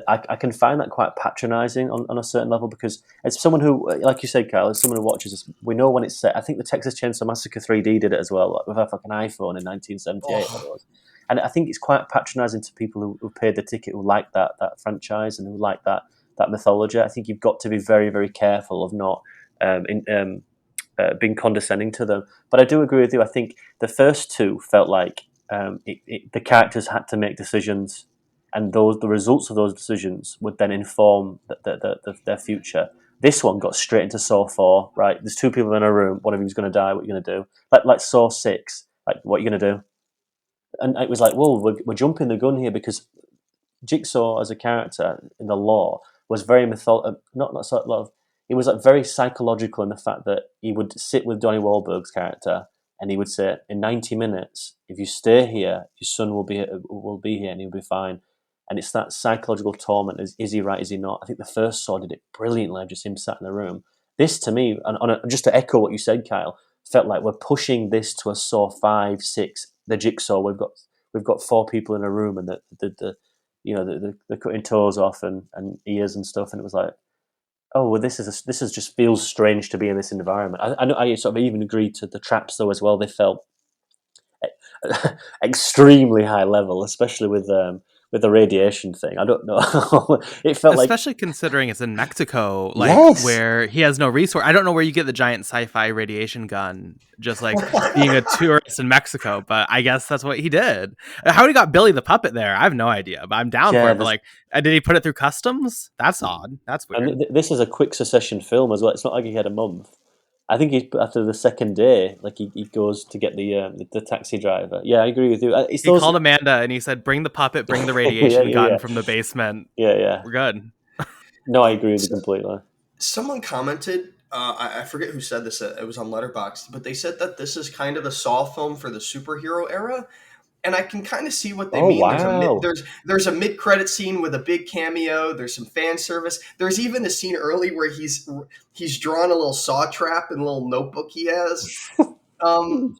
I can find that quite patronising on a certain level, because as someone who, like you said, Kyle, as someone who watches this, we know when it's set. I think the Texas Chainsaw Massacre 3D did it as well, like with a fucking iPhone in 1978. And I think it's quite patronising to people who paid the ticket, who like that franchise and who like that mythology. I think you've got to be very, very careful of not being condescending to them. But I do agree with you. I think the first 2 felt like the characters had to make decisions, and the results of those decisions would then inform their future. This one got straight into Saw 4, right? There's 2 people in a room, one of them's going to die, what are you going to do? Like Saw 6, like, what are you going to do? And it was like, whoa, we're jumping the gun here, because Jigsaw as a character in the lore was very not sort of. It was like very psychological in the fact that he would sit with Donnie Wahlberg's character and he would say, in 90 minutes, if you stay here, your son will be here and he'll be fine. And it's that psychological torment. Is he right? Is he not? I think the first Saw did it brilliantly, just him sat in the room. This, to me, just to echo what you said, Kyle, felt like we're pushing this to a Saw 5, 6, the Jigsaw. We've got 4 people in a room, and they're cutting toes off and ears and stuff, and it was like, oh well, this is just feels strange to be in this environment. I sort of even agreed to the traps though as well. They felt extremely high level, especially with the radiation thing. I don't know. It felt especially considering it's in Mexico, like Yes! where he has no resource. I don't know where you get the giant sci-fi radiation gun, just like being a tourist in Mexico, but I guess that's what he did. How he got Billy the puppet there, I have no idea, but I'm down for it. But like, did he put it through customs? That's odd. That's weird. And this is a quick succession film as well. It's not like he had a month. I think after the second day, like he goes to get the taxi driver. Yeah, I agree with you. He called Amanda and he said, "Bring the puppet, bring the radiation gun from the basement." Yeah, we're good. No, I agree with you completely. Someone commented, I forget who said this. It was on Letterboxd, but they said that this is kind of a Saw film for the superhero era. And I can kind of see what they mean. Wow. There's a mid-credit scene with a big cameo. There's some fan service. There's even a scene early where he's drawn a little saw trap in a little notebook he has.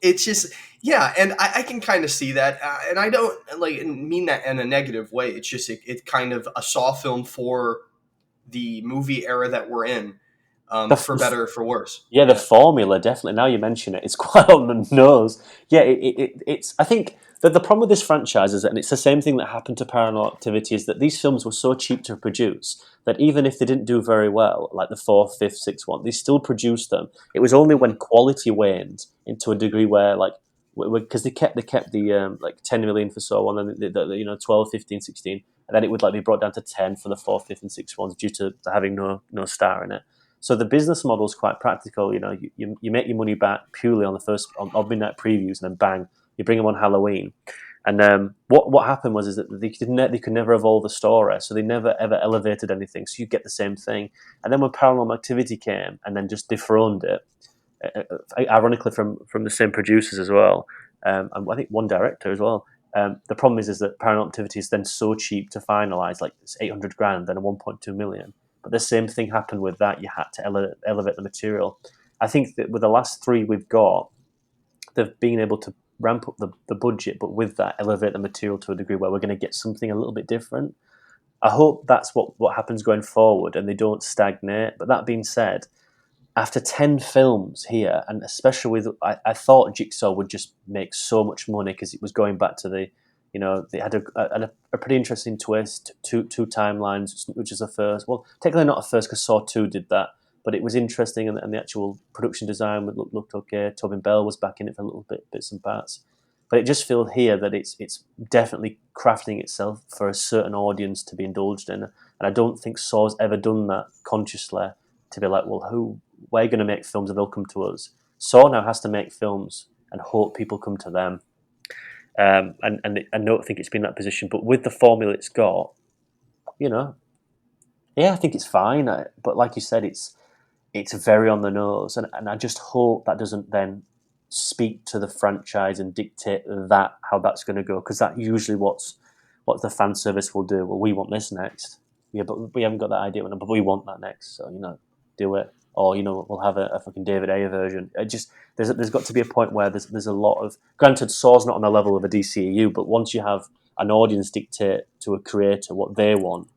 It's just, yeah, and I can kind of see that. And I don't mean that in a negative way. It's just it's kind of a Saw film for the movie era that we're in, for better or for worse. Yeah, the formula, definitely. Now you mention it, it's quite on the nose. Yeah, it's. I think that the problem with this franchise is, and it's the same thing that happened to Paranormal Activity, is that these films were so cheap to produce that even if they didn't do very well, like the 4th, 5th, 6th one, they still produced them. It was only when quality waned into a degree where, like, because they kept the like 10 million for Saw 1, and the 12, 15, 16, and then it would like be brought down to 10 for the 4th, 5th, and 6th ones due to having no star in it. So the business model is quite practical. You make your money back purely on the first on midnight previews, and then bang, you bring them on Halloween. And what happened was is that they could never evolve the story, so they never ever elevated anything. So you get the same thing. And then when Paranormal Activity came and then just dethroned it, ironically from the same producers as well, and I think one director as well. The problem is that Paranormal Activity is then so cheap to finalize, like it's 800 grand and a 1.2 million. But the same thing happened with that. You had to elevate the material. I think that with the last three we've got, they've been able to ramp up the budget, but with that, elevate the material to a degree where we're going to get something a little bit different. I hope that's what happens going forward and they don't stagnate. But that being said, after 10 films here, and especially with, I thought Jigsaw would just make so much money because it was going back to they had a pretty interesting twist, two timelines, which is the first. Well, technically not a first because Saw 2 did that, but it was interesting, and the actual production design looked okay. Tobin Bell was back in it for a little bits and parts. But it just feels here that it's definitely crafting itself for a certain audience to be indulged in. And I don't think Saw's ever done that consciously to be like, well, we're going to make films and they'll come to us. Saw now has to make films and hope people come to them. And I don't think it's been in that position. But with the formula it's got, I think it's fine. But like you said, it's very on the nose, and I just hope that doesn't then speak to the franchise and dictate how that's going to go, because that usually what the fan service will do. Well, we want this next, yeah, but we haven't got that idea, but we want that next, so do it, or we'll have a fucking David Ayer version. It just there's got to be a point where there's a lot of, granted, Saw's not on the level of a DCEU, but once you have an audience dictate to a creator what they want,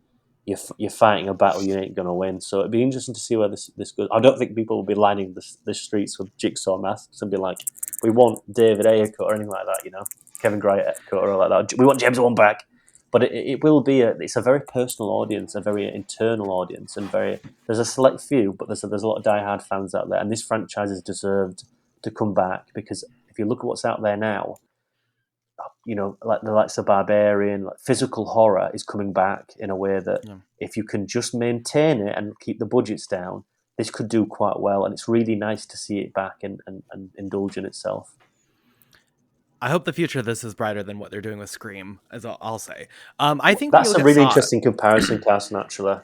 you're fighting a battle you ain't going to win. So it'd be interesting to see where this goes. I don't think people will be lining the streets with Jigsaw masks and be like, we want David Ayer cut or anything like that, Kevin Gray cut or like that. We want James Wan back. But it will be it's a very personal audience, a very internal audience, and there's a select few, but there's a lot of diehard fans out there, and this franchise has deserved to come back, because if you look at what's out there now, like the likes of Barbarian, like physical horror is coming back in a way that if you can just maintain it and keep the budgets down, this could do quite well. And it's really nice to see it back and indulge in itself. I hope the future of this is brighter than what they're doing with Scream, as I'll say. I think that's a really interesting comparison, Cass, naturally.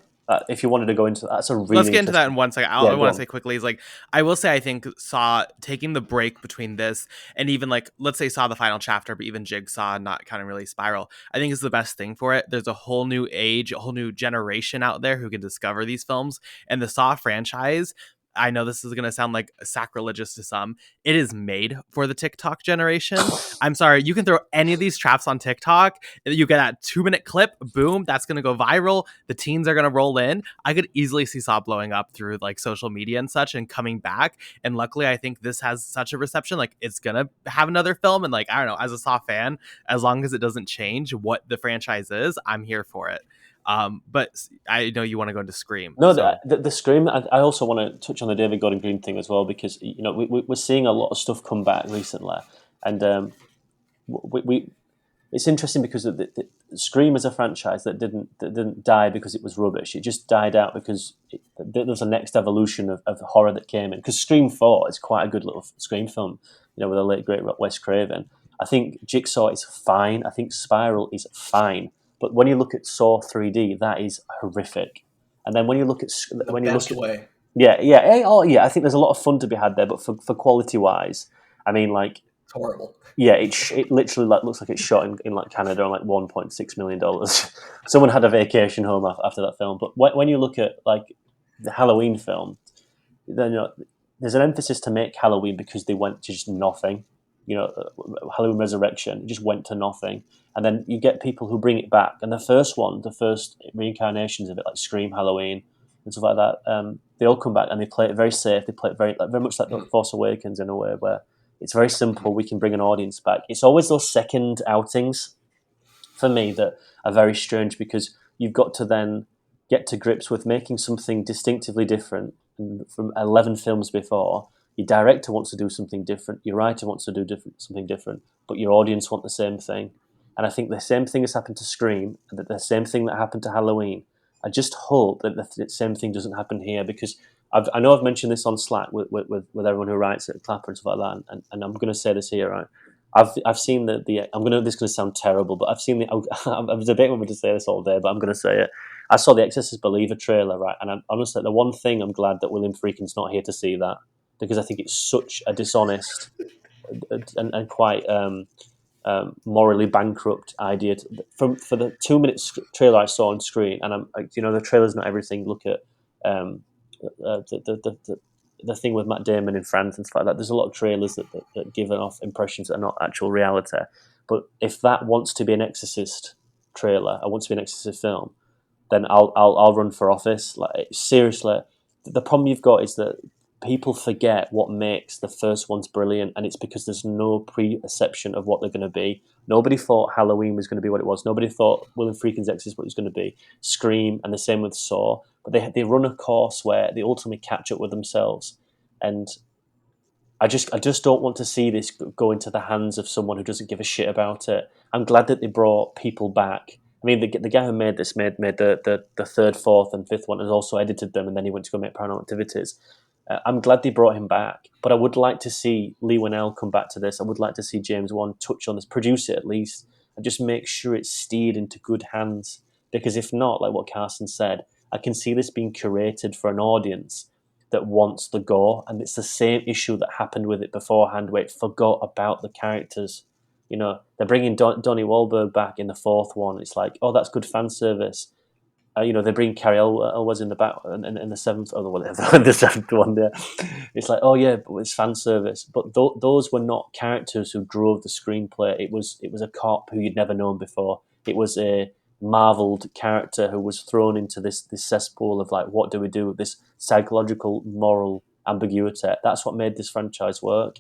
If you wanted to go into that, that's a really Let's get into that in 1 second. I want to say quickly is I will say I think Saw taking the break between this and even let's say Saw the final chapter, but even Jigsaw not kind of really Spiral, I think is the best thing for it. There's a whole new age, a whole new generation out there who can discover these films, and the Saw franchise, I know this is going to sound like sacrilegious to some. It is made for the TikTok generation. I'm sorry. You can throw any of these traps on TikTok. You get that 2-minute clip. Boom. That's going to go viral. The teens are going to roll in. I could easily see Saw blowing up through social media and such and coming back. And luckily, I think this has such a reception. It's going to have another film. And I don't know, as a Saw fan, as long as it doesn't change what the franchise is, I'm here for it. But I know you want to go into Scream. No, so. the Scream. I also want to touch on the David Gordon Green thing as well, because we're seeing a lot of stuff come back recently, and it's interesting because the Scream is a franchise that didn't die because it was rubbish. It just died out because there was a next evolution of horror that came in. Because Scream 4 is quite a good little Scream film, with the late great Wes Craven. I think Jigsaw is fine. I think Spiral is fine. But when you look at Saw 3D, that is horrific. And then when you look at I think there's a lot of fun to be had there. But for quality wise, I mean, it's horrible. Yeah, it literally looks like it's shot in Canada on $1.6 million. Someone had a vacation home after that film. But when you look at the Halloween film, then there's an emphasis to make Halloween because they went to just nothing. Halloween Resurrection, it just went to nothing. And then you get people who bring it back. And the first reincarnations of it, like Scream, Halloween, and stuff like that, they all come back and they play it very safe. They play it very much like Force Awakens in a way where it's very simple. We can bring an audience back. It's always those second outings for me that are very strange, because you've got to then get to grips with making something distinctively different from 11 films before. Your director wants to do something different. Your writer wants to do something different, but your audience want the same thing. And I think the same thing has happened to Scream, and that the same thing that happened to Halloween. I just hope that the same thing doesn't happen here, because I know I've mentioned this on Slack with everyone who writes at Clapper and stuff like that, and I'm going to say this here, right? I've seen the I'm gonna this is gonna sound terrible, but I've seen the I was debating whether to say this all day, but I'm gonna say it. I saw the Exorcist Believer trailer, right, and honestly, the one thing I'm glad that William Friedkin's not here to see that, because I think it's such a dishonest and quite morally bankrupt idea. For the 2 minute trailer I saw on screen, and I'm the trailer's not everything. Look at the thing with Matt Damon in France and stuff like that. There's a lot of trailers that give off impressions that are not actual reality. But if that wants to be an Exorcist trailer, I want to be an Exorcist film, then I'll run for office. Like seriously, the problem you've got is that people forget what makes the first ones brilliant, and it's because there's no preconception of what they're going to be. Nobody thought Halloween was going to be what it was. Nobody thought William Friedkin's Exorcist what it was going to be. Scream, and the same with Saw. But they run a course where they ultimately catch up with themselves, and I just don't want to see this go into the hands of someone who doesn't give a shit about it. I'm glad that they brought people back. I mean, the guy who made this made the third, fourth, and fifth one, and also edited them, and then he went to go make Paranormal Activities. I'm glad they brought him back, but I would like to see Lee Winnell come back to this. I would like to see James Wan touch on this, produce it at least, and just make sure it's steered into good hands. Because if not, like what Carson said, I can see this being curated for an audience that wants the gore, and it's the same issue that happened with it beforehand, where it forgot about the characters. They're bringing Donnie Wahlberg back in the fourth one. It's like, oh, that's good fan service. They bring Carrie Elwes in the back in the seventh, or whatever, the seventh one there. It's like, oh yeah, but it's fan service. But those were not characters who drove the screenplay. It was a cop who you'd never known before. It was a marveled character who was thrown into this cesspool of like, what do we do with this psychological, moral ambiguity? That's what made this franchise work.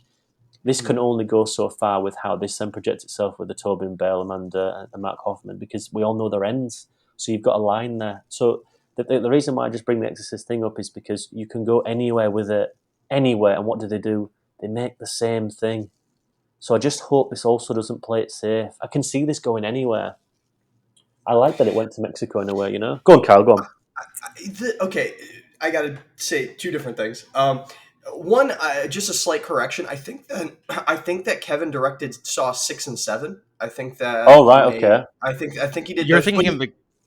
This can only go so far with how this then projects itself with the Tobin Bale, Amanda, and Mark Hoffman, because we all know their ends. So you've got a line there. So the reason why I just bring the Exorcist thing up is because you can go anywhere with it, anywhere. And what do? They make the same thing. So I just hope this also doesn't play it safe. I can see this going anywhere. I like that it went to Mexico in a way, Go on, Kyle, go on. Okay, I gotta say two different things. One, just a slight correction. I think that Kevin directed Saw 6 and 7. I think that. Oh right, okay. I think he did. You're those, thinking of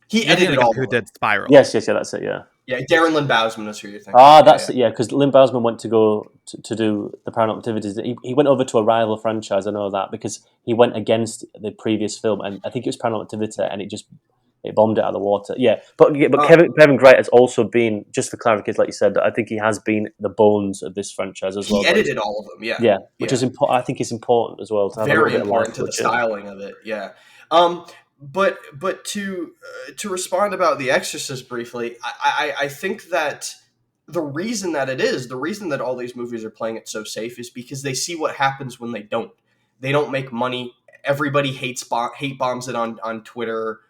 he you're thinking edited of all who of them. did Spiral. Yes, that's it. Yeah. Yeah, Darren Lynn Bousman is who you're thinking. Ah, that's it. Yeah, because Lynn Bousman went to go to do the Paranormal Activities. He went over to a rival franchise. I know that because he went against the previous film, and I think it was Paranormal Activity, and it bombed it out of the water. Yeah, but Kevin Wright has also been, just for clarification, like you said, I think he has been the bones of this franchise as well. He edited all of them. Yeah, which is important. I think it's important as well to have very a little important bit of to the styling of it. Yeah. But to respond about The Exorcist briefly, I think that the reason that all these movies are playing it so safe is because they see what happens when they don't. They don't make money. Everybody hate bombs it on Twitter.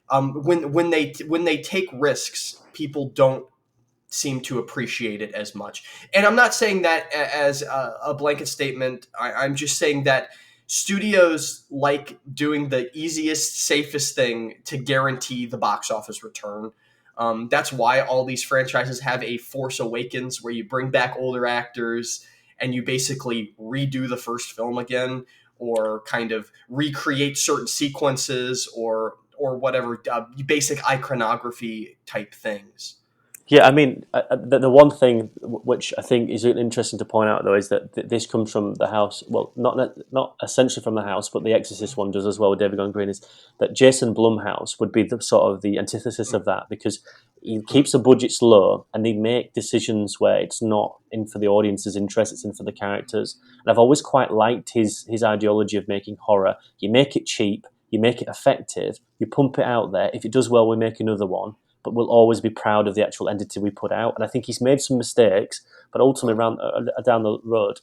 When they take risks, people don't seem to appreciate it as much. And I'm not saying that as a blanket statement. I'm just saying that studios like doing the easiest, safest thing to guarantee the box office return. That's why all these franchises have a Force Awakens, where you bring back older actors and you basically redo the first film again, or kind of recreate certain sequences or whatever basic iconography type things. Yeah, I mean, the one thing which I think is interesting to point out, though, is that this comes from the house. Well, not essentially from the house, but the Exorcist one does as well with David Gordon Green. Is that Jason Blumhouse would be the sort of the antithesis of that, because he keeps the budgets low and they make decisions where it's not in for the audience's interest, it's in for the characters. And I've always quite liked his ideology of making horror. You make it cheap, you make it effective, you pump it out there. If it does well, we make another one. But we'll always be proud of the actual entity we put out. And I think he's made some mistakes, but ultimately down the road,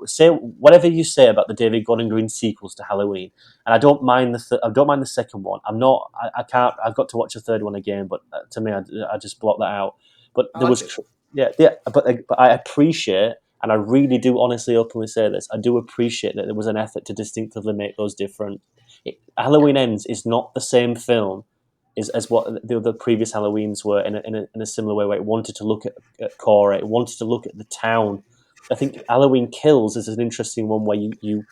say whatever you say about the David Gordon Green sequels to Halloween, and I don't mind the second one. I can't. I've got to watch the third one again, but to me, I just block that out. But there was, yeah. But I appreciate, and I really do honestly, openly say this, I do appreciate that there was an effort to distinctively make those different. Halloween Ends is not the same film as what the previous Halloweens were in a similar way, where it wanted to look at Cora, it wanted to look at the town. I think Halloween Kills is an interesting one where you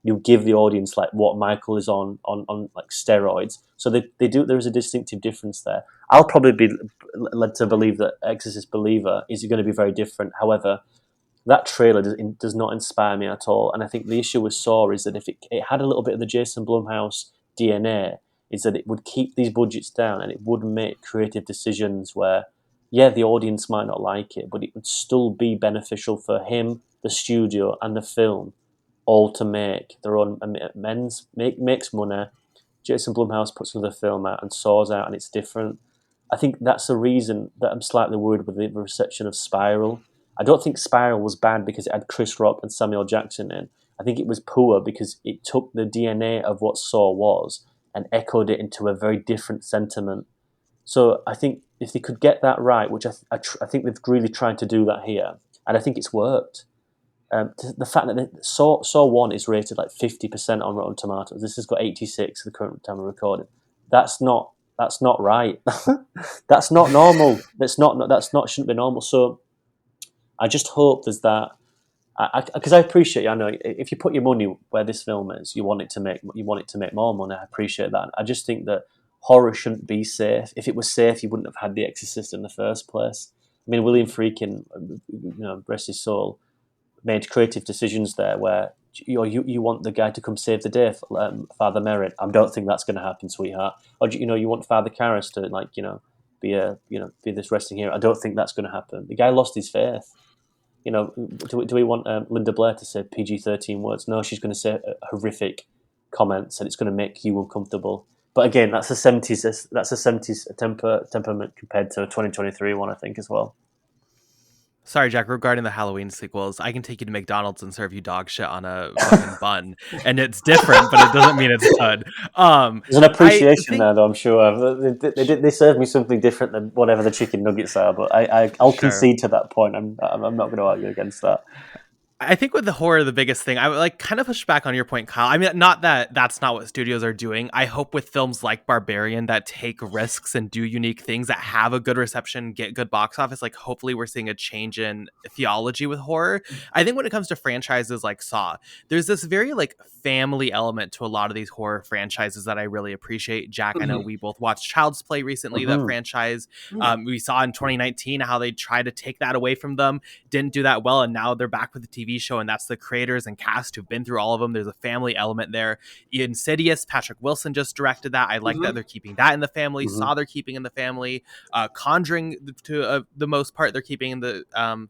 you give the audience like what Michael is on like steroids. So they do. There is a distinctive difference there. I'll probably be led to believe that Exorcist Believer is going to be very different. However, that trailer does not inspire me at all. And I think the issue with Saw is that if it had a little bit of the Jason Blumhouse DNA, is that it would keep these budgets down and it would make creative decisions where, yeah, the audience might not like it, but it would still be beneficial for him, the studio, and the film all to make their own makes money. Jason Blumhouse puts another film out and Saw's out, and it's different. I think that's the reason that I'm slightly worried with the reception of Spiral. I don't think Spiral was bad because it had Chris Rock and Samuel Jackson in. I think it was poor because it took the DNA of what Saw was and echoed it into a very different sentiment. So I think if they could get that right, which I think they've really tried to do that here, and I think it's worked. The fact that Saw 1 is rated like 50% on Rotten Tomatoes. This has got 86 at the current time of recording. That's not right. That's not normal. Shouldn't be normal. So I just hope there's that. Because I appreciate, I know if you put your money where this film is, you want it to make more money. I appreciate that. I just think that horror shouldn't be safe. If it was safe, you wouldn't have had The Exorcist in the first place. I mean, William Friedkin, rest his soul, made creative decisions there where you want the guy to come save the day, Father Merritt. I don't think that's going to happen, sweetheart. Or you want Father Karras to be this resting hero. I don't think that's going to happen. The guy lost his faith. Do we want Linda Blair to say PG-13 words? No, she's going to say horrific comments, and it's going to make you uncomfortable. But again, that's a 70s. That's a 70s temperament compared to a 2023 one, I think, as well. Sorry, Jack, regarding the Halloween sequels, I can take you to McDonald's and serve you dog shit on a fucking bun. And it's different, but it doesn't mean it's good. There's an appreciation there, though, I'm sure. They serve me something different than whatever the chicken nuggets are, but I'll concede to that point. I'm not going to argue against that. I think with the horror, the biggest thing, I would like kind of push back on your point, Kyle. I mean, not that that's not what studios are doing. I hope with films like Barbarian that take risks and do unique things that have a good reception, get good box office, like hopefully we're seeing a change in theology with horror. I think when it comes to franchises like Saw, there's this very like family element to a lot of these horror franchises that I really appreciate. Jack, I know we both watched Child's Play recently, that franchise. We saw in 2019 how they tried to take that away from them, didn't do that well, and now they're back with the TV show, and that's the creators and cast who've been through all of them. There's a family element there. Insidious, Patrick Wilson just directed that. I like that they're keeping that in the family. Saw, they're keeping in the family. Conjuring, to the most part, they're keeping in the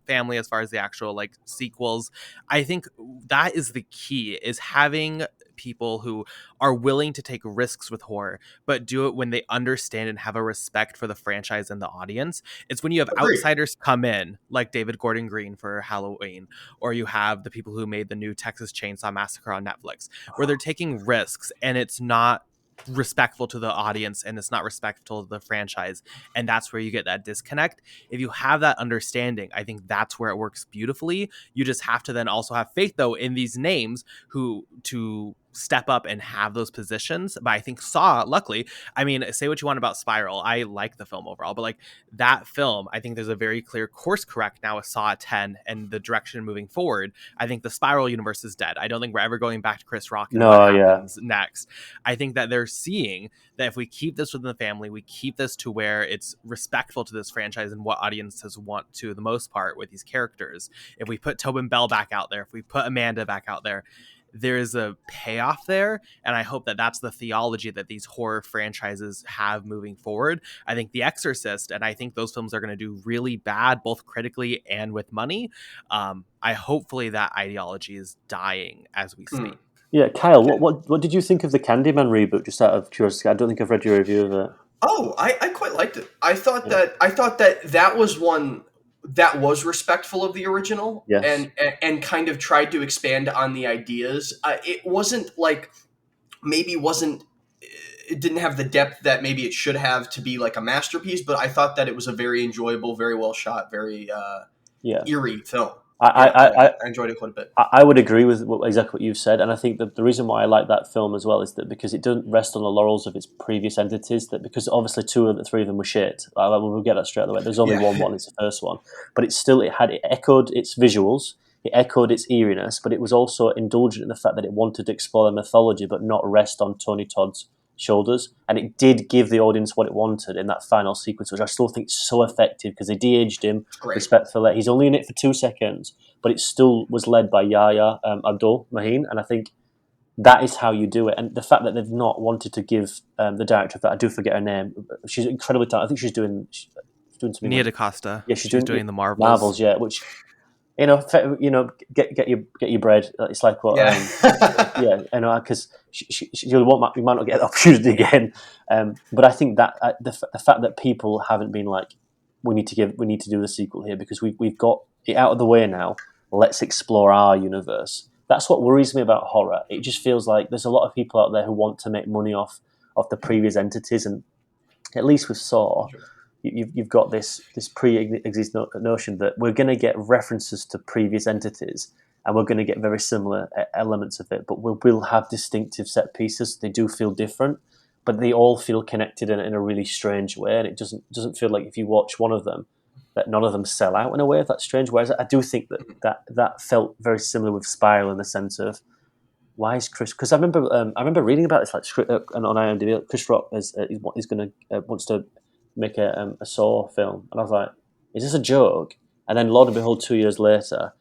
family as far as the actual like sequels. I think that is the key, is having people who are willing to take risks with horror, but do it when they understand and have a respect for the franchise and the audience. It's when you have outsiders come in, like David Gordon Green for Halloween, or you have the people who made the new Texas Chainsaw Massacre on Netflix, where they're taking risks and it's not respectful to the audience and it's not respectful to the franchise, and that's where you get that disconnect. If you have that understanding, I think that's where it works beautifully. You just have to then also have faith though in these names who to step up and have those positions. But I think Saw, luckily, I mean, say what you want about Spiral, I like the film overall, but like that film, I think there's a very clear course correct now with Saw 10 and the direction moving forward. I think the Spiral universe is dead. I don't think we're ever going back to Chris Rock and what happens next. I think that they're seeing that if we keep this within the family, we keep this to where it's respectful to this franchise and what audiences want to the most part with these characters. If we put Tobin Bell back out there, if we put Amanda back out there, there is a payoff there, and I hope that that's the theology that these horror franchises have moving forward. I think The Exorcist, and I think those films are going to do really bad, both critically and with money. I hopefully that ideology is dying as we speak. Yeah, Kyle, what did you think of the Candyman reboot? Just out of curiosity, I don't think I've read your review of it. Oh, I quite liked it. I thought that was one that was respectful of the original, yes, and kind of tried to expand on the ideas. It wasn't like it didn't have the depth that maybe it should have to be like a masterpiece, but I thought that it was a very enjoyable, very well shot, very eerie film. I enjoyed it quite a bit. I would agree with exactly what you've said, and I think that the reason why I like that film as well is that because it doesn't rest on the laurels of its previous entities. That because obviously 2 of the 3 of them were shit. We'll get that straight away. There's only one. It's the first one, but it echoed its visuals. it echoed its eeriness, but it was also indulgent in the fact that it wanted to explore the mythology but not rest on Tony Todd's shoulders. And it did give the audience what it wanted in that final sequence, which I still think is so effective because they de-aged him respectfully. He's only in it for 2 seconds, but it still was led by Yahya Abdul Mahin, and I think that is how you do it. And the fact that they've not wanted to give the director of that, I do forget her name, she's incredibly talented. I think she's doing something. Nia DaCosta. Yeah, she's doing the Marvels. Marvels, yeah, which get your bread. It's like what, because you might not get the opportunity again. But I think that the fact that people haven't been like, we need to do the sequel here because we've got it out of the way now. Let's explore our universe. That's what worries me about horror. It just feels like there's a lot of people out there who want to make money off the previous entities, and at least with Saw, you've got this pre-existing notion that we're going to get references to previous entities, and we're going to get very similar elements of it, but we'll have distinctive set pieces. They do feel different, but they all feel connected in a really strange way, and it doesn't feel like if you watch one of them, that none of them sell out in a way that's strange. Whereas I do think that felt very similar with Spiral in the sense of why is Chris? Because I remember reading about this on IMDb. Chris Rock wants to make a Saw film, and I was like, is this a joke? And then Lord and Behold, 2 years later,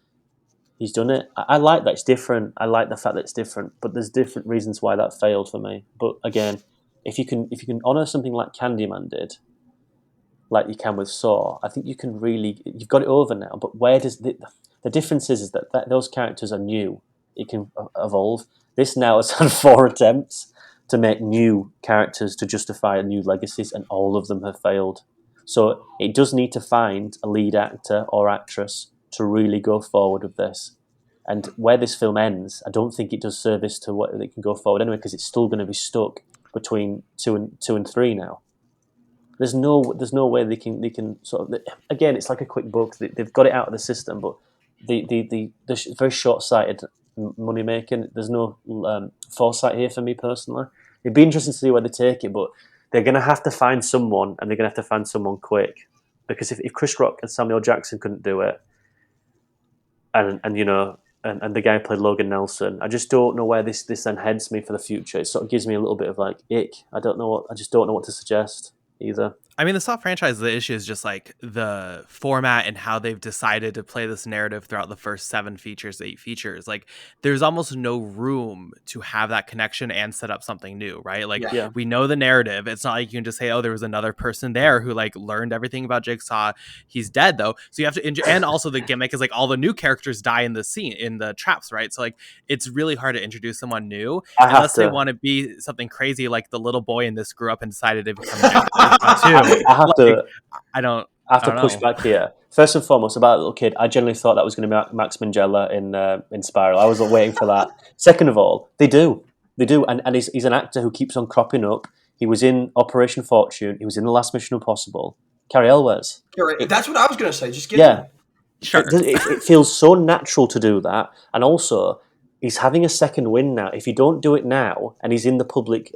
he's done it. I like that it's different. I like the fact that it's different, but there's different reasons why that failed for me. But again, if you can honor something like Candyman did, like you can with Saw, I think you've got it over now. But where does the difference is that those characters are new. It can evolve. This now has had 4 attempts to make new characters to justify new legacies, and all of them have failed. So it does need to find a lead actor or actress to really go forward with this. And where this film ends, I don't think it does service to what it can go forward anyway, because it's still going to be stuck between 2 and 3 now. There's no way they can sort of, again, it's like a quick book. They've got it out of the system, but the very short-sighted money making. There's no foresight here for me personally. It'd be interesting to see where they take it, but they're going to have to find someone, and they're going to have to find someone quick. Because if Chris Rock and Samuel Jackson couldn't do it, and the guy who played Logan Nelson, I just don't know where this then heads me for the future. It sort of gives me a little bit of like ick. I just don't know what to suggest either. I mean, the Saw franchise, the issue is just like the format and how they've decided to play this narrative throughout the first 8 features. Like, there's almost no room to have that connection and set up something new, right? Like, we know the narrative. It's not like you can just say, oh, there was another person there who like learned everything about Jigsaw. He's dead though. So you have to, and also the gimmick is like all the new characters die in the scene, in the traps, right? So like, it's really hard to introduce someone new unless they want to be something crazy like the little boy in this grew up and decided to become Jigsaw too. I have to push back here. First and foremost, about a little kid, I generally thought that was going to be Max Minghella in Spiral. I was waiting for that. Second of all, they do, and he's an actor who keeps on cropping up. He was in Operation Fortune. He was in The Last Mission Impossible. Cary Elwes. That's what I was going to say. Just get him. Sure. It feels so natural to do that, and also he's having a second win now. If you don't do it now, and he's in the public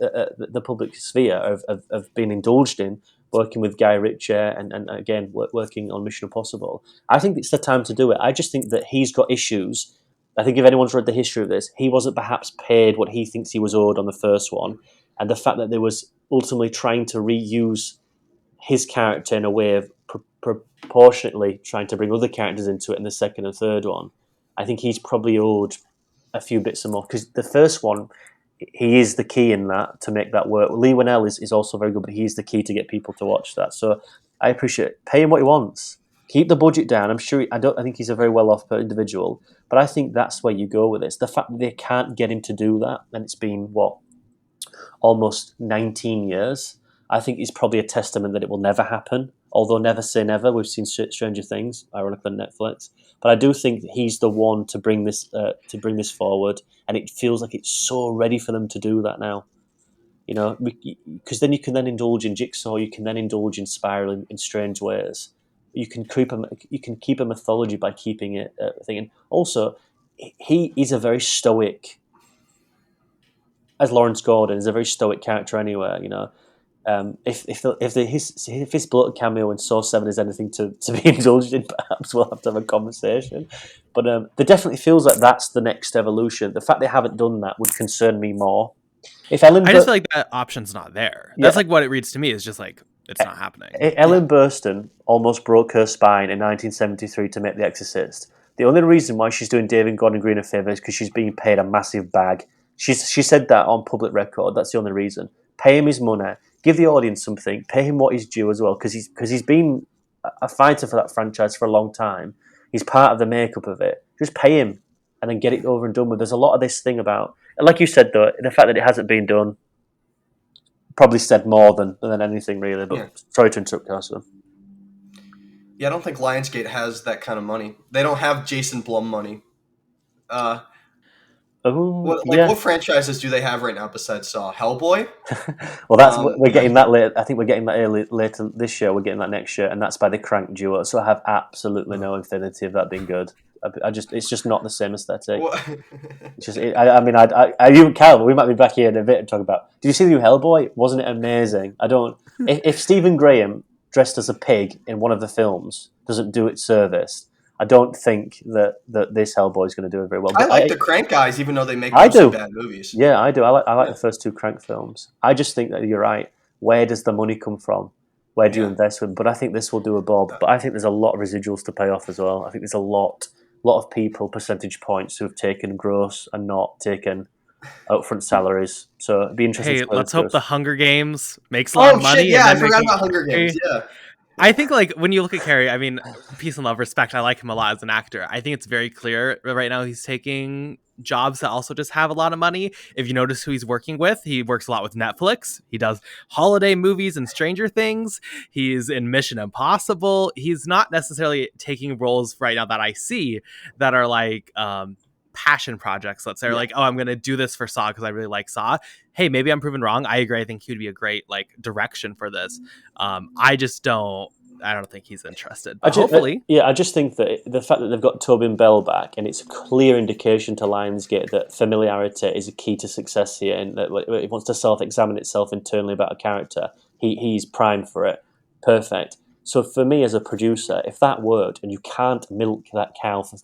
sphere of being indulged in, working with Guy Ritchie and again working on Mission Impossible, I think it's the time to do it. I just think that he's got issues. I think if anyone's read the history of this, he wasn't perhaps paid what he thinks he was owed on the first one, and the fact that there was ultimately trying to reuse his character in a way of proportionately trying to bring other characters into it in the second and third one, I think he's probably owed a few bits more, because the first one, he is the key in that to make that work. Lee Winnell is also very good, but he's the key to get people to watch that. So I appreciate it. Pay him what he wants. Keep the budget down. I'm sure I think he's a very well-off individual, but I think that's where you go with this. The fact that they can't get him to do that, and it's been almost 19 years, I think is probably a testament that it will never happen. Although never say never. We've seen Stranger Things, ironically, on Netflix. But I do think he's the one to bring this forward, and it feels like it's so ready for them to do that now. You know, because then you can then indulge in Jigsaw, you can then indulge in Spiral in strange ways. You can keep a mythology by keeping it thing. And also, he is a very stoic, as Lawrence Gordon is a very stoic character anyway. You know, If his bloated cameo in Saw 7 is anything to be indulged in, perhaps we'll have to have a conversation. But there definitely feels like that's the next evolution. The fact they haven't done that would concern me more. If I just feel like that option's not there. That's Yeah. like what it reads to me, is just like it's not happening. Ellen Burstyn almost broke her spine in 1973 to make The Exorcist. The only reason why she's doing David Gordon Green a favour is because she's being paid a massive bag. She said that on public record. That's the only reason. Pay him his money. Give the audience something. Pay him what he's due as well, because he's been a fighter for that franchise for a long time. He's part of the makeup of it. Just pay him and then get it over and done with. There's a lot of this thing about, like you said though, the fact that it hasn't been done probably said more than anything really. But sorry to interrupt, Carson. Yeah, I don't think Lionsgate has that kind of money. They don't have Jason Blum money. What franchises do they have right now besides Saw? Hellboy? Well, that's we're getting that late. I think we're getting that later this year. We're getting that next year, and that's by the Crank duo. So I have absolutely no infinity of that being good. It's just not the same aesthetic. It's just, you, Kyle, we might be back here in a bit and talk about. Did you see the new Hellboy? Wasn't it amazing? I don't. If Stephen Graham dressed as a pig in one of the films doesn't do it service, I don't think that this Hellboy is going to do it very well. But I like the Crank guys, even though they make mostly bad movies. Yeah, I do. I like the first two Crank films. I just think that you're right. Where does the money come from? Where do you invest with? But I think this will do a bob. But I think there's a lot of residuals to pay off as well. I think there's a lot of people, percentage points, who have taken gross and not taken upfront salaries. So it'd be interesting. Hey, let's hope the Hunger Games makes a lot of money. Shit, yeah, I forgot about Hunger Games. Yeah. I think, like, when you look at Carrie, I mean, peace and love, respect, I like him a lot as an actor. I think it's very clear right now he's taking jobs that also just have a lot of money. If you notice who he's working with, he works a lot with Netflix. He does holiday movies and Stranger Things. He's in Mission Impossible. He's not necessarily taking roles right now that I see that are like passion projects, let's say, or like, oh, I'm gonna do this for Saw because I really like Saw. Hey, maybe I'm proven wrong. I agree. I think he would be a great like direction for this. I don't think he's interested. But hopefully. I just think that the fact that they've got Tobin Bell back, and it's a clear indication to Lionsgate that familiarity is a key to success here, and that it wants to self-examine itself internally about a character. He's primed for it. Perfect. So for me as a producer, if that worked, and you can't milk that cow for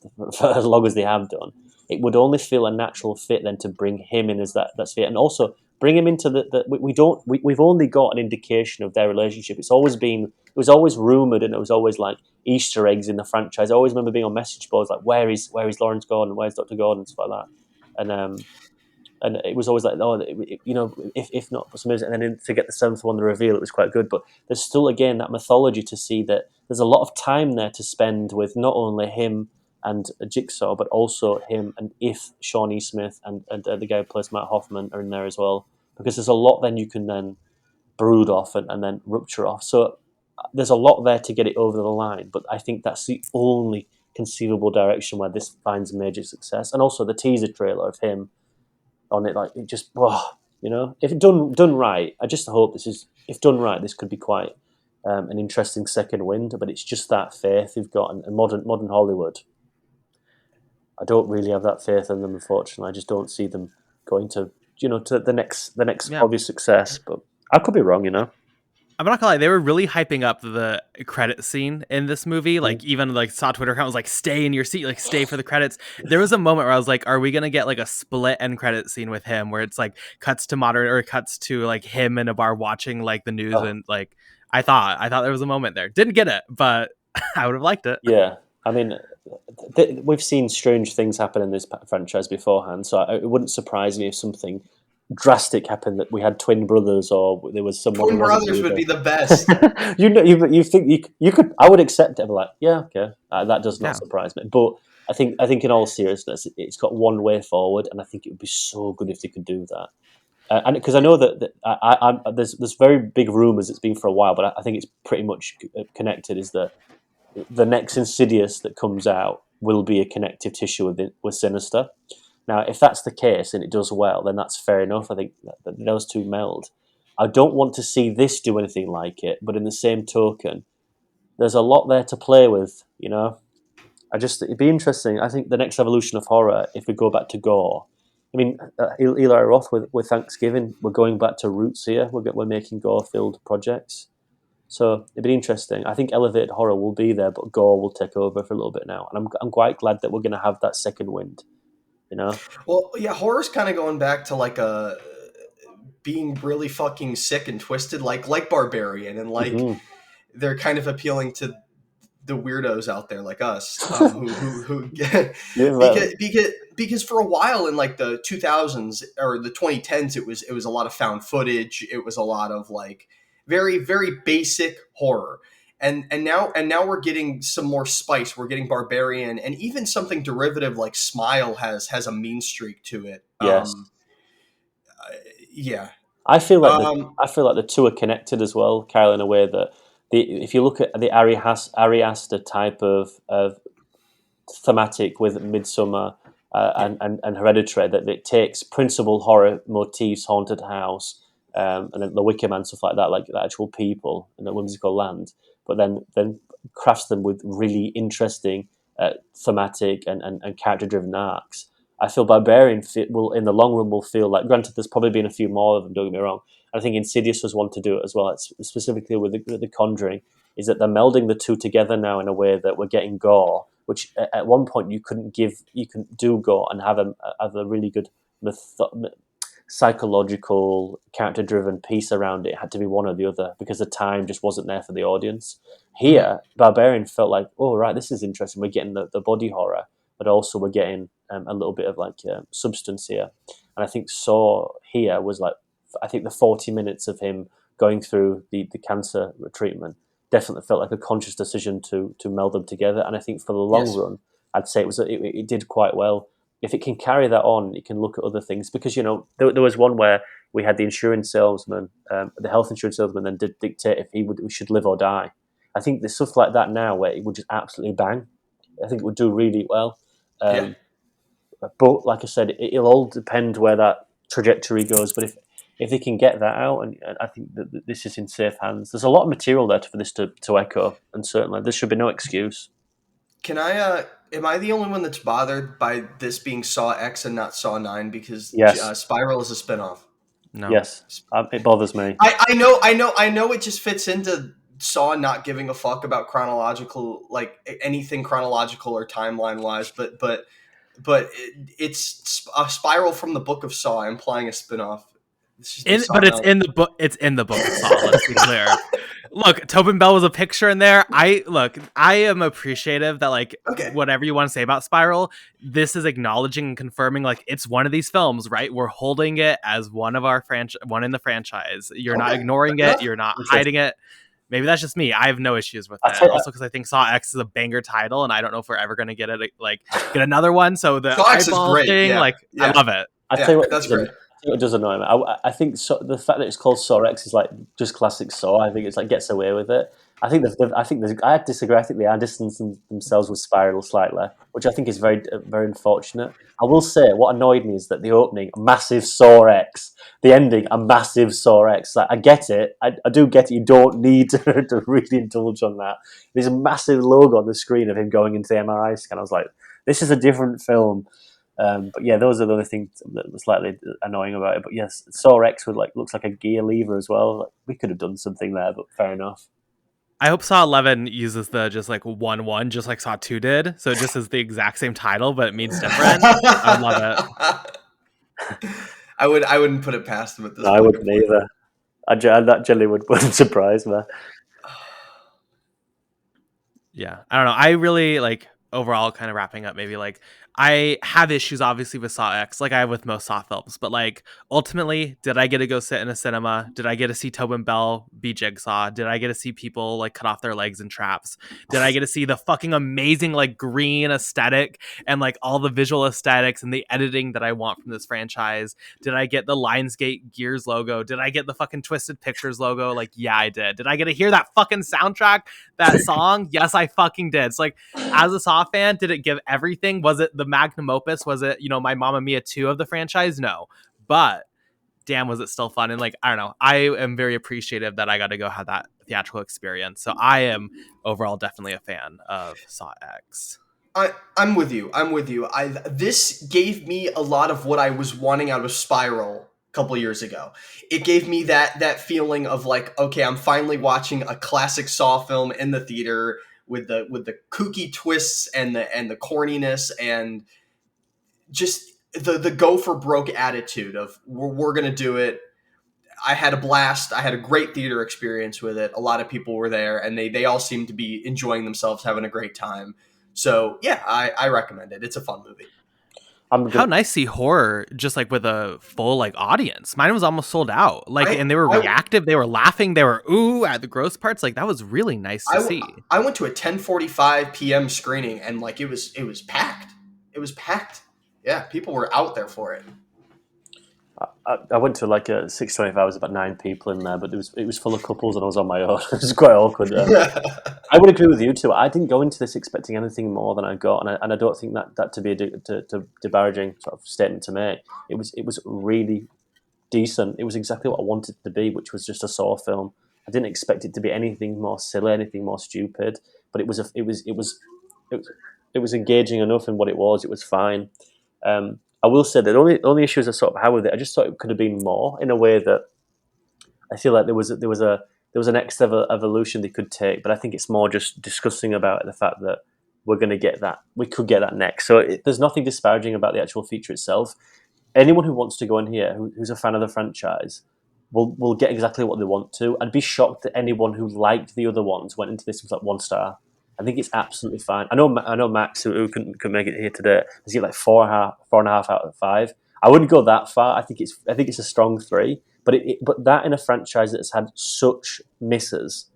as long as they have done, it would only feel a natural fit then to bring him in as that sphere, and also bring him into we've only got an indication of their relationship. It was always rumored, and it was always like Easter eggs in the franchise. I always remember being on message boards like, where is Lawrence Gordon, where's Dr. Gordon, and stuff like that, and it was always like, oh, if not for some reason, and then to get the seventh one, the reveal, it was quite good. But there's still, again, that mythology to see that there's a lot of time there to spend with not only him and Jigsaw, but also him and Shawnee Smith and the guy who plays Matt Hoffman are in there as well. Because there's a lot then you can then brood off and then rupture off. So there's a lot there to get it over the line, but I think that's the only conceivable direction where this finds major success. And also the teaser trailer of him on it, like, it just, if done right, I just hope if done right, this could be quite an interesting second wind. But it's just that faith you've got in modern Hollywood. I don't really have that faith in them, unfortunately. I just don't see them going to the next obvious success. But I could be wrong, I'm not gonna lie, they were really hyping up the credit scene in this movie. Like, even like Saw Twitter account was like, stay in your seat, like stay for the credits. There was a moment where I was like, are we gonna get like a split end credit scene with him where it's like cuts to modern or cuts to like him in a bar watching like the news and like I thought there was a moment there. Didn't get it, but I would have liked it. Yeah, I mean, we've seen strange things happen in this franchise beforehand, so it wouldn't surprise me if something drastic happened, that we had twin brothers or there was someone. Twin brothers would be the best. you think you could? I would accept it. I'm like, yeah, okay, that does not surprise me. But I think in all seriousness, it's got one way forward, and I think it would be so good if they could do that. And because I know that there's very big rumours it's been for a while, but I think it's pretty much connected. Is that the next Insidious that comes out will be a connective tissue with Sinister. Now, if that's the case and it does well, then that's fair enough. I think that those two meld. I don't want to see this do anything like it, but in the same token, there's a lot there to play with, It'd be interesting. I think the next evolution of horror, if we go back to gore, I mean, Eli Roth with Thanksgiving, we're going back to roots here. We're making gore-filled projects. So it'd be interesting. I think elevated horror will be there, but gore will take over for a little bit now. And I'm quite glad that we're going to have that second wind, you know? Well, yeah, horror's kind of going back to like a being really fucking sick and twisted, like Barbarian, and like Mm-hmm. they're kind of appealing to the weirdos out there like us, who Yeah, well, because for a while in like the 2000s or the 2010s, it was a lot of found footage. It was a lot of like very very basic horror. And now we're getting some more spice. We're getting Barbarian, and even something derivative like Smile has a mean streak to it. yes. Yeah. I feel like Um, the two are connected as well, Kyle, in a way that if you look at the Ari Aster type of thematic with Midsummer yeah. and Hereditary, that it takes principal horror motifs, haunted house, and then the Wicker Man, stuff like that, like the actual people in the whimsical land, but then crafts them with really interesting thematic and character driven arcs. I feel Barbarian will in the long run will feel like, granted, there's probably been a few more of them. Don't get me wrong. I think Insidious was one to do it as well. It's specifically with the Conjuring, is that they're melding the two together now in a way that we're getting gore, which at one point you couldn't do gore and have a really good psychological character driven piece around it. It had to be one or the other because the time just wasn't there for the audience. Here, Barbarian felt like, oh right, this is interesting. We're getting the body horror, but also we're getting a little bit of like substance here. And I think Saw here was like, I think the 40 minutes of him going through the cancer treatment definitely felt like a conscious decision to meld them together. And I think for the long yes. run, I'd say it did quite well. If it can carry that on, it can look at other things, because there was one where we had the insurance salesman, the health insurance salesman, then did dictate if we should live or die. I think there's stuff like that now where it would just absolutely bang. I think it would do really well. Yeah. But like I said, it'll all depend where that trajectory goes. But if they can get that out, and I think that this is in safe hands. There's a lot of material there for this to echo, and certainly there should be no excuse. Can I? Am I the only one that's bothered by this being Saw X and not Saw 9? Because Yes, Spiral is a spinoff. No. yes, it bothers me. I know. It just fits into Saw not giving a fuck about chronological, like anything chronological or timeline wise. But it's a Spiral from the Book of Saw, implying a spinoff. This should be Saw But it's 9. in the book. It's in the book of Saw. Let's be clear. Look, Tobin Bell was a picture in there. I am appreciative that like Okay. whatever you want to say about Spiral, this is acknowledging and confirming like it's one of these films, right? We're holding it as one of our one in the franchise. You're not Okay. ignoring Fair it. enough. You're not Interesting. hiding it. Maybe that's just me. I have no issues with I it. tell you, Also, because I think Saw X is a banger title, and I don't know if we're ever going to get it get another one. So the Saw X is eyeball great. thing, Yeah. I Yeah. love it. I Yeah, tell you what, that's great. It does annoy me. I think the fact that it's called Saw X is like just classic Saw. I think it's like gets away with it. I disagree. I think they are distancing themselves with Spiral slightly, which I think is very very unfortunate. I will say what annoyed me is that the opening, a massive Saw X, the ending, a massive Saw X. Like, I get it. I do get it. You don't need to really indulge on that. There's a massive logo on the screen of him going into the MRI scan. I was like, this is a different film. But yeah, those are the other things that were slightly annoying about it. But yes, Saw X looks like a gear lever as well. Like, we could have done something there, but fair enough. I hope Saw 11 uses the just like 1-1, just like Saw 2 did. So it just is the exact same title, but it means different. I would love it. I wouldn't put it past them at this No, I point. wouldn't either. That generally wouldn't surprise me. Yeah. I don't know. I really like overall kind of wrapping up maybe like I have issues obviously with Saw X like I have with most Saw films, but like ultimately did I get to go sit in a cinema? Did I get to see Tobin Bell be Jigsaw? Did I get to see people like cut off their legs in traps? Did I get to see the fucking amazing like green aesthetic and like all the visual aesthetics and the editing that I want from this franchise? Did I get the Lionsgate Gears logo? Did I get the fucking Twisted Pictures logo? Like, yeah, I did. Did I get to hear that fucking soundtrack, that song? Yes, I fucking did. It's like, as a Saw fan, did it give everything? Was it the magnum opus? Was it, my Mamma Mia 2 of the franchise? No. But damn, was it still fun? And like, I don't know. I am very appreciative that I got to go have that theatrical experience. So I am overall definitely a fan of Saw X. I'm with you. I'm with you. This gave me a lot of what I was wanting out of Spiral a couple years ago. It gave me that feeling of like, okay, I'm finally watching a classic Saw film in the theater with the kooky twists and the corniness and just the go for broke attitude of we're gonna do it. I had a blast. I had a great theater experience with it. A lot of people were there, and they all seemed to be enjoying themselves, having a great time. So yeah, I recommend it. It's a fun movie. How nice to see horror just like with a full like audience. Mine was almost sold out. Like, I and they were I reactive. They were laughing. They were ooh at the gross parts. Like that was really nice to see. I went to a 10:45 p.m. screening, and like it was packed. It was packed. Yeah, people were out there for it. I went to like a 6:25. There was about 9 people in there, but it was full of couples, and I was on my own. It was quite awkward. I would agree with you too. I didn't go into this expecting anything more than I got, and I don't think that to be a disparaging sort of statement to make. It was really decent. It was exactly what I wanted it to be, which was just a Saw film. I didn't expect it to be anything more silly, anything more stupid, but it was engaging enough in what it was. It was fine. I will say that the only issues I sort of had with it, I just thought it could have been more in a way that I feel like there was a next level evolution they could take, but I think it's more just discussing about the fact that we're going to get that, we could get that next. So there's nothing disparaging about the actual feature itself. Anyone who wants to go in here, who's a fan of the franchise, will get exactly what they want to. I'd be shocked that anyone who liked the other ones went into this with like 1 star. I think it's absolutely fine. I know Max, who couldn't make it here today, has got like 4.5 out of 5. I wouldn't go that far. I think it's a strong 3. But that in a franchise that's had such misses,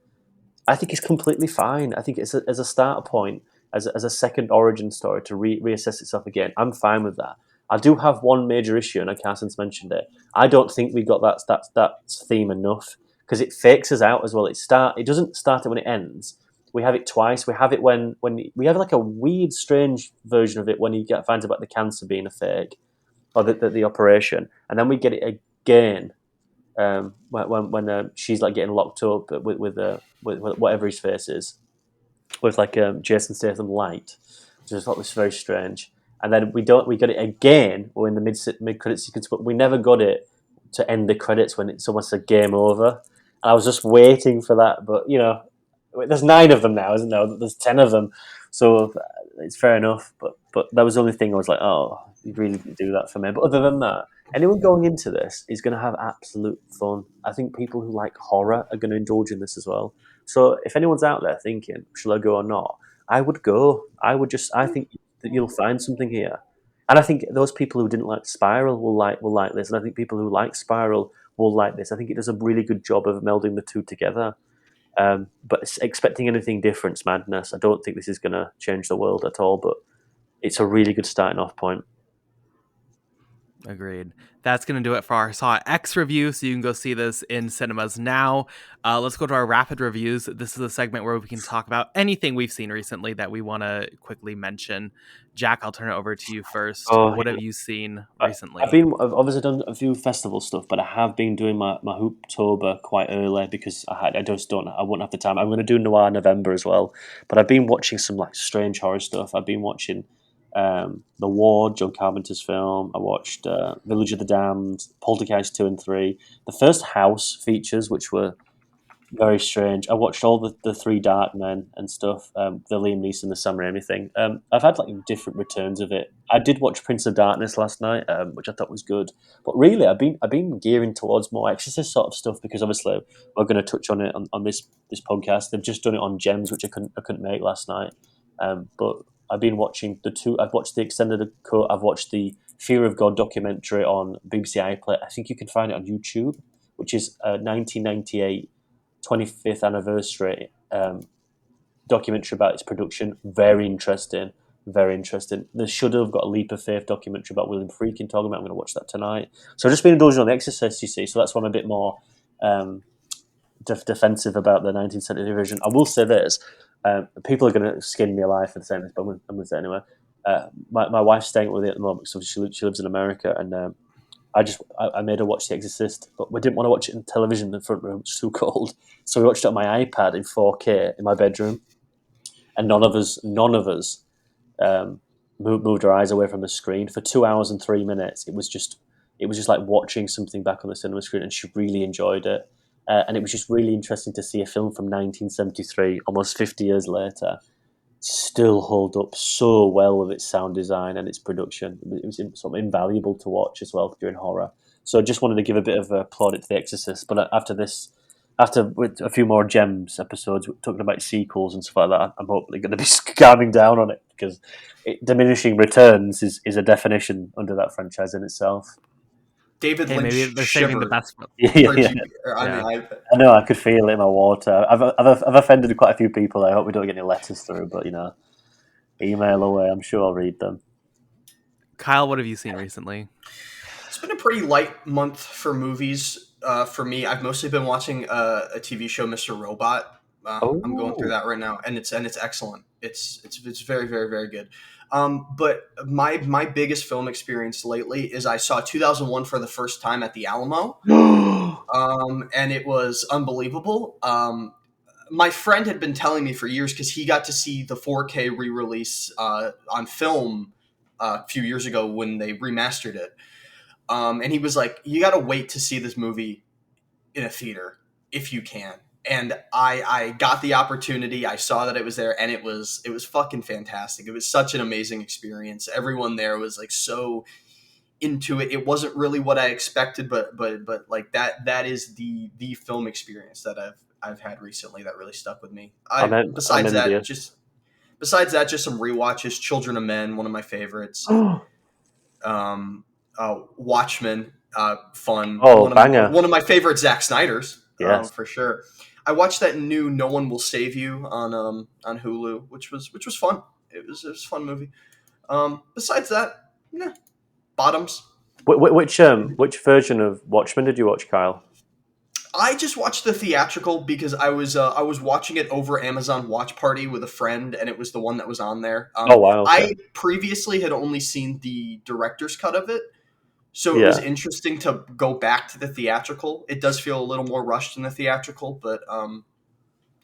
I think it's completely fine. I think it's as a starter point, as a second origin story to reassess itself again. I'm fine with that. I do have one major issue, and Carson's mentioned it. I don't think we got that theme enough because it fakes us out as well. It doesn't start it when it ends. We have it twice. We have it when we have like a weird, strange version of it when he finds about the cancer being a fake or the operation, and then we get it again when she's like getting locked up with whatever his face is, with like Jason Statham light, which I thought was very strange. And then we got it again. We're in the mid credit sequence, but we never got it to end the credits when it's almost a game over. And I was just waiting for that, but there's 9 of them now, isn't there? There's 10 of them, so it's fair enough. But that was the only thing I was like, oh, you really do that for me. But other than that, anyone going into this is going to have absolute fun. I think people who like horror are going to indulge in this as well. So if anyone's out there thinking, shall I go or not? I would go. I think that you'll find something here. And I think those people who didn't like Spiral will like this. And I think people who like Spiral will like this. I think it does a really good job of melding the two together. But expecting anything different is madness. I don't think this is going to change the world at all, but it's a really good starting off point. Agreed. That's going to do it for our Saw X review, so you can go see this in cinemas now. Let's go to our rapid reviews. This is a segment where we can talk about anything we've seen recently that we want to quickly mention. Jack, I'll turn it over to you first. What have you seen recently? I've obviously done a few festival stuff, but I have been doing my Hooptober quite early because I wouldn't have the time. I'm going to do Noir November as well, but I've been watching some like strange horror stuff. I've been watching The Ward, John Carpenter's film. I watched Village of the Damned, Poltergeist 2 and 3. The first House features, which were very strange. I watched all the 3 Dark Men and stuff, the Liam Neeson, the Sam Raimi thing. I've had like different returns of it. I did watch Prince of Darkness last night, which I thought was good. But really, I've been gearing towards more Exorcist sort of stuff because obviously we're going to touch on it on this podcast. They've just done it on Gems, which I couldn't make last night. But I've been watching the 2. I've watched the extended cut. I've watched the Fear of God documentary on BBC iPlayer. I think you can find it on YouTube, which is 1998. 25th anniversary documentary about its production. Very interesting. They should have got a Leap of Faith documentary about William Friedkin talking about. I'm going to watch that tonight. So I've just been indulging on The Exorcist, you see. So that's why I'm a bit more defensive about the 19th century version. I will say this. People are going to skin me alive for saying this, but I'm going to say it anyway. My wife's staying with me at the moment because she lives in America, and I made her watch The Exorcist, but we didn't want to watch it in television in the front room. It's too cold. So we watched it on my iPad in 4K in my bedroom. And none of us moved her eyes away from the screen for 2 hours and 3 minutes. It was just like watching something back on the cinema screen, and she really enjoyed it. And it was just really interesting to see a film from 1973, almost 50 years later, still hold up so well with its sound design and its production. It was sort of invaluable to watch as well during horror. So I just wanted to give a bit of a plaudit to The Exorcist. But after with a few more gems episodes talking about sequels and stuff like that, I'm hopefully going to be calming down on it, because diminishing returns is a definition under that franchise in itself. David Hey, Lynch maybe they're saving the shivered. best. Yeah. On the iPad. I know, I could feel it in my water. I've offended quite a few people. I hope we don't get any letters through, but email away. I'm sure I'll read them. Kyle, what have you seen recently? It's been a pretty light month for movies. For me, I've mostly been watching a TV show, Mr. Robot. I'm going through that right now, and it's excellent. It's very, very, very good. But my biggest film experience lately is I saw 2001 for the first time at the Alamo, and it was unbelievable. My friend had been telling me for years, because he got to see the 4K re-release on film a few years ago when they remastered it. And he was like, you got to wait to see this movie in a theater if you can. And I got the opportunity. I saw that it was there, and it was fucking fantastic. It was such an amazing experience. Everyone there was like so into it. It wasn't really what I expected, but like that is the film experience that I've had recently that really stuck with me. Besides that, just some rewatches. Children of Men, one of my favorites. Watchmen, fun. Banger. One of my favorite Zack Snyder's, yes, for sure. I watched that new No One Will Save You on Hulu, which was fun. It was a fun movie. Besides that, bottoms. Which version of Watchmen did you watch, Kyle? I just watched the theatrical because I was watching it over Amazon Watch Party with a friend, and it was the one that was on there. Oh wow! Okay. I previously had only seen the director's cut of it, so it was interesting to go back to the theatrical. It does feel a little more rushed in the theatrical, but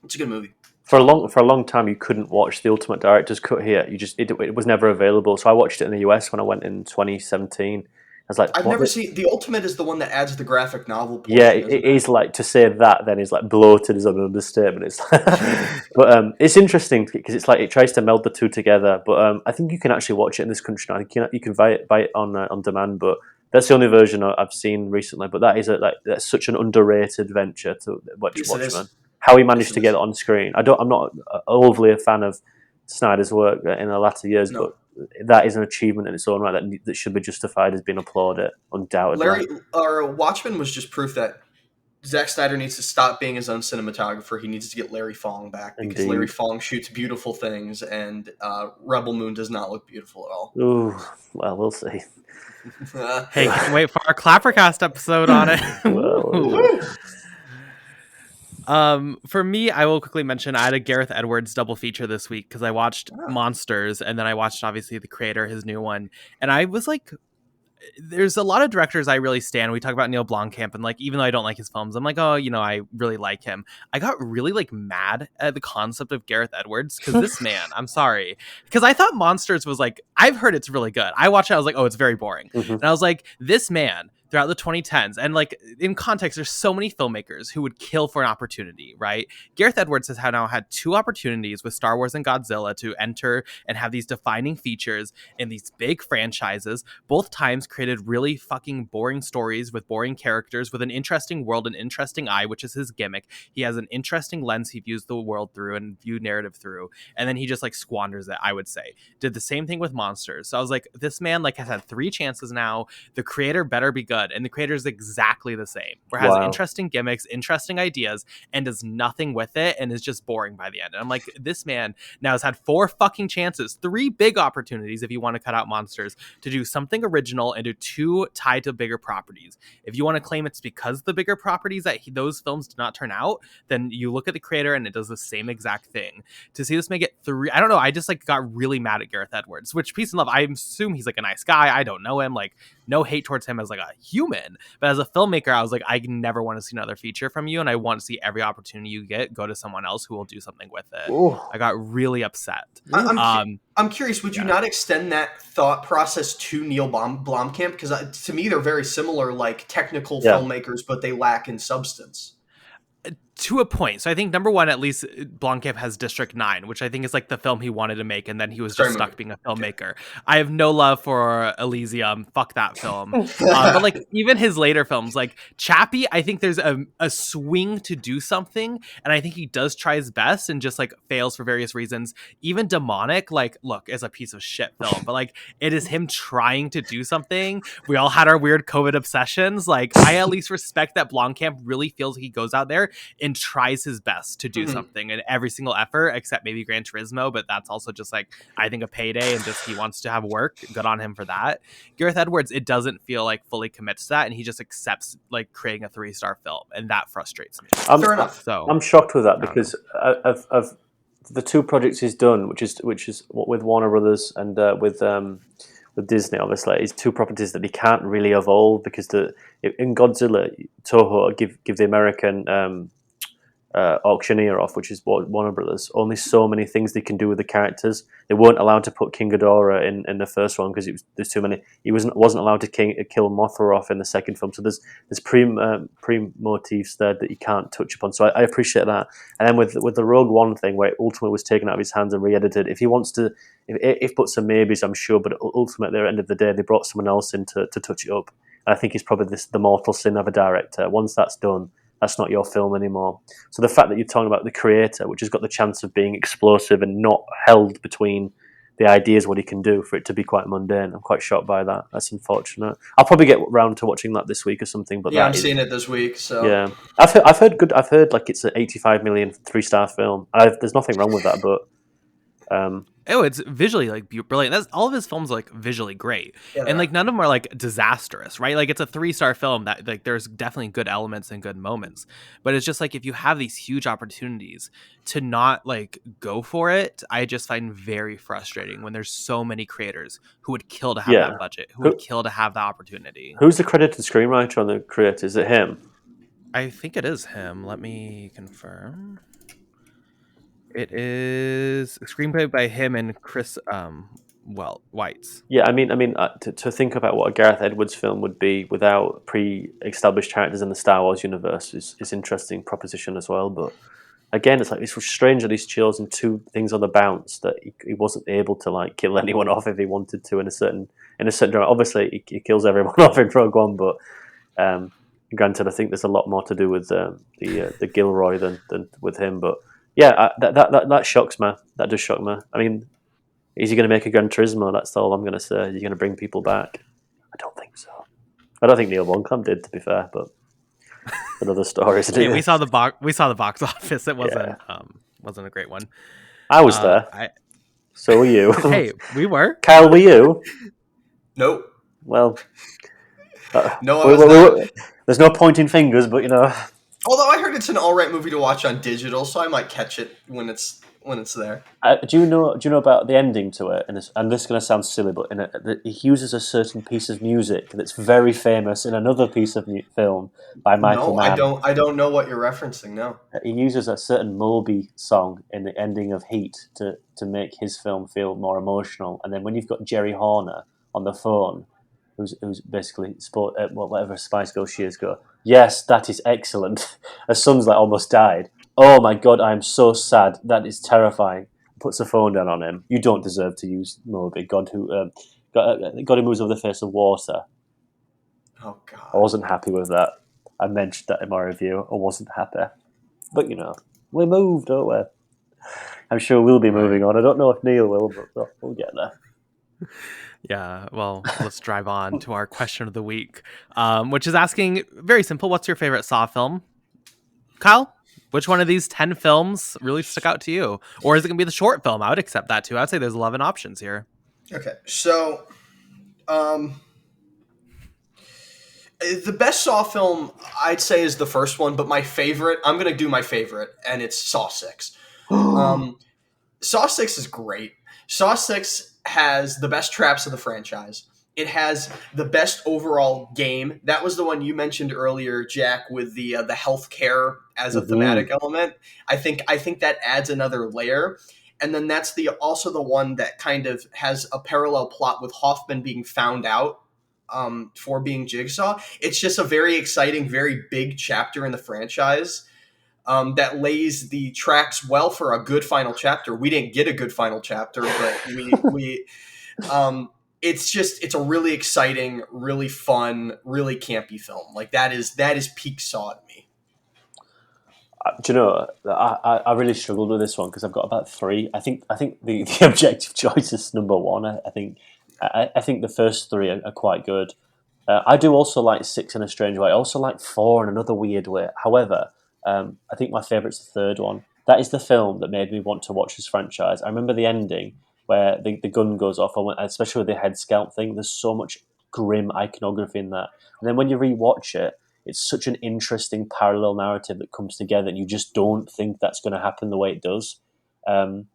it's a good movie. For a long time, you couldn't watch the Ultimate Director's Cut here. It was never available. So I watched it in the US when I went in 2017. I was like, I've never seen the Ultimate. Is the one that adds the graphic novel portion, yeah, it is like, to say that then is like bloated as an understatement. It's but it's interesting because it's like it tries to meld the two together. But I think you can actually watch it in this country now. You can buy it on demand, but that's the only version I've seen recently. But that is that's such an underrated venture to watch Watchmen. How he managed to get it on screen. I'm not overly a fan of Snyder's work in the latter years, but that is an achievement in its own right that should be justified as being applauded, undoubtedly. Watchmen was just proof that Zack Snyder needs to stop being his own cinematographer. He needs to get Larry Fong back, because Indeed. Larry Fong shoots beautiful things, and Rebel Moon does not look beautiful at all. Ooh, well, we'll see. Hey, can't wait for our ClapperCast episode on it. For me, I will quickly mention I had a Gareth Edwards double feature this week because I watched Monsters, and then I watched obviously The Creator, his new one, and I was like, there's a lot of directors I really stand. We talk about Neil Blomkamp, and like, even though I don't like his films, I'm like, oh, I really like him. I got really like mad at the concept of Gareth Edwards, because this man, I'm sorry, because I thought Monsters was like, I've heard it's really good. I watched it, I was like, oh, it's very boring. And I was like, this man throughout the 2010s, and like in context, there's so many filmmakers who would kill for an opportunity, right? Gareth Edwards has now had 2 opportunities with Star Wars and Godzilla to enter and have these defining features in these big franchises. Both times created really fucking boring stories with boring characters, with an interesting world, an interesting eye, which is his gimmick. He has an interesting lens he views the world through and view narrative through, and then he just like squanders it, I would say. Did the same thing with Monsters. So I was like, this man like has had 3 chances now. The Creator better be good. And The Creator is exactly the same, where it has interesting gimmicks, interesting ideas, and does nothing with it, and is just boring by the end. And I'm like, this man now has had 4 fucking chances, 3 big opportunities, if you want to cut out Monsters, to do something original and do 2 tied to bigger properties. If you want to claim it's because the bigger properties that those films did not turn out, then you look at The Creator and it does the same exact thing. To see this make it 3, I don't know, I just like got really mad at Gareth Edwards, which, peace and love, I assume he's like a nice guy. I don't know him, like no hate towards him as like a human. But as a filmmaker, I was like, I never want to see another feature from you, and I want to see every opportunity you get go to someone else who will do something with it. Ooh. I got really upset. I'm curious, would you not extend that thought process to Neil Blomkamp? Because to me, they're very similar, like technical filmmakers, but they lack in substance. To a point. So I think number one, at least Blomkamp has District 9, which I think is like the film he wanted to make, and then he was just stuck being a filmmaker. I have no love for Elysium. Fuck that film. But like even his later films, like Chappie, I think there's a swing to do something, and I think he does try his best and just like fails for various reasons. Even Demonic, like, look, is a piece of shit film, but like it is him trying to do something. We all had our weird COVID obsessions. Like I at least respect that Blomkamp really feels he goes out there and tries his best to do something in every single effort, except maybe Gran Turismo, but that's also just like, I think, a payday, and just he wants to have work. Good on him for that. Gareth Edwards, it doesn't feel like fully commits to that, and he just accepts like creating a 3-star film, and that frustrates me. Fair enough. So I'm shocked with that because of the two projects he's done, which is what with Warner Brothers and with Disney, obviously, is two properties that he can't really evolve because in Godzilla, Toho give the American auctioneer off, which is Warner Brothers. Only so many things they can do with the characters. They weren't allowed to put King Ghidorah in the first one because there's too many. He wasn't allowed to kill Mothra off in the second film. So there's pre-motifs there that you can't touch upon. So I appreciate that. And then with the Rogue One thing, where it ultimately was taken out of his hands and re-edited, if he wants to, if put some maybes, I'm sure, but ultimately at the end of the day, they brought someone else in to touch it up. And I think it's probably the mortal sin of a director. Once that's done, that's not your film anymore. So the fact that you're talking about the creator, which has got the chance of being explosive and not held between the ideas what he can do, for it to be quite mundane, I'm quite shocked by that. That's unfortunate. I'll probably get round to watching that this week or something. But I'm seeing it this week. So yeah, I've heard like it's an 85 million 3-star film. There's nothing wrong with that, but it's visually like brilliant. That's all of his films are like visually great, and like none of them are like disastrous, right? Like it's a 3-star film that like there's definitely good elements and good moments, but it's just like if you have these huge opportunities to not like go for it, I just find very frustrating when there's so many creators who would kill to have that budget, who would kill to have that opportunity. Who's the credited screenwriter on the creator? Is it him? I think it is him. Let me confirm. It is a screenplay by him and Chris Weitz. Yeah, I mean, to think about what a Gareth Edwards film would be without pre-established characters in the Star Wars universe is interesting proposition as well. But again, it's strange that he's chosen two things on the bounce that he wasn't able to like kill anyone off if he wanted to in a certain drama. Obviously, he kills everyone off in Rogue One, but granted, I think there's a lot more to do with the Gilroy than with him, but. Yeah, that shocks me. That does shock me. I mean, is he going to make a Gran Turismo? That's all I'm going to say. Is he going to bring people back? I don't think so. I don't think Neil Blomkamp did, to be fair, but another story. Hey, we saw the box office. It wasn't a great one. I was there. So were you. Hey, we were. Kyle, were you? Nope. Well, no, I was not. There's no pointing fingers, but you know. Although I heard it's an alright movie to watch on digital, so I might catch it when it's there. Do you know about the ending to it? And this is going to sound silly, but he uses a certain piece of music that's very famous in another piece of film by Michael Mann. I don't know what you're referencing. No, he uses a certain Moby song in the ending of Heat to make his film feel more emotional. And then when you've got Jerry Horner on the phone, who's basically whatever Spice Girl she is, go, yes, that is excellent. Her son's like almost died. Oh my God, I am so sad. That is terrifying. Puts the phone down on him. You don't deserve to use Moby. God who moves over the face of water. Oh God. I wasn't happy with that. I mentioned that in my review. I wasn't happy. But you know, we moved, don't we? I'm sure we'll be moving on. I don't know if Neil will, but we'll get there. Yeah, well, let's drive on to our question of the week, which is asking, very simple, what's your favorite Saw film? Kyle, which one of these 10 films really stuck out to you? Or is it going to be the short film? I would accept that too. I'd say there's 11 options here. Okay, so the best Saw film, I'd say, is the first one, but my favorite, I'm going to do my favorite, and it's Saw 6. Saw 6 is great. Saw 6 has the best traps of the franchise. It has the best overall game. That was the one you mentioned earlier, Jack, with the healthcare as a thematic element. I think that adds another layer. And then that's also the one that kind of has a parallel plot with Hoffman being found out for being Jigsaw. It's just a very exciting, very big chapter in the franchise that lays the tracks well for a good final chapter. We didn't get a good final chapter, but we it's a really exciting, really fun, really campy film. Like that is peak Saw to me. Do you know? I really struggled with this one because I've got about three. I think the objective choice is number one. I think the first three are quite good. I do also like six in a strange way. I also like four in another weird way. However, I think my favourite's the third one. That is the film that made me want to watch this franchise. I remember the ending where the gun goes off, especially with the head scalp thing. There's so much grim iconography in that. And then when you rewatch it, it's such an interesting parallel narrative that comes together, and you just don't think that's going to happen the way it does. Um,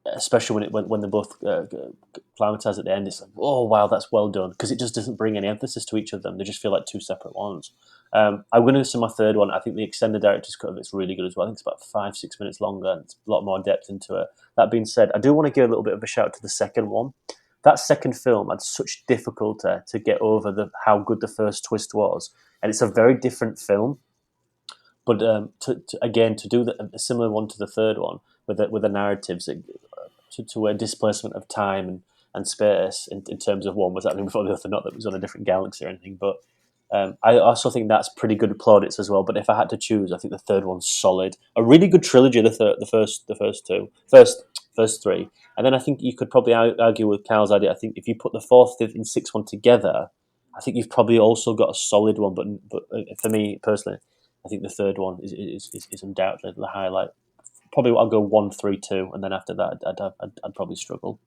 Especially when they're both climatized at the end, it's like, oh wow, that's well done, because it just doesn't bring any emphasis to each of them. They just feel like two separate ones. I'm going to say my third one. I think the extended director's cut of it's really good as well. I think it's about 5-6 minutes longer, and it's a lot more depth into it. That being said, I do want to give a little bit of a shout out to the second one. That second film had such difficulty to get over how good the first twist was, and it's a very different film. But to do a similar one to the third one with the narratives, to a displacement of time and space in terms of one was happening before the other, not that it was on a different galaxy or anything. But I also think that's pretty good plaudits as well. But if I had to choose, I think the third one's solid. A really good trilogy. The first three, and then I think you could probably argue with Carl's idea. I think if you put the fourth, fifth, and sixth one together, I think you've probably also got a solid one. But for me personally, I think the third one is undoubtedly the highlight. Probably I'll go 1, 3, 2, and then after that, I'd probably struggle.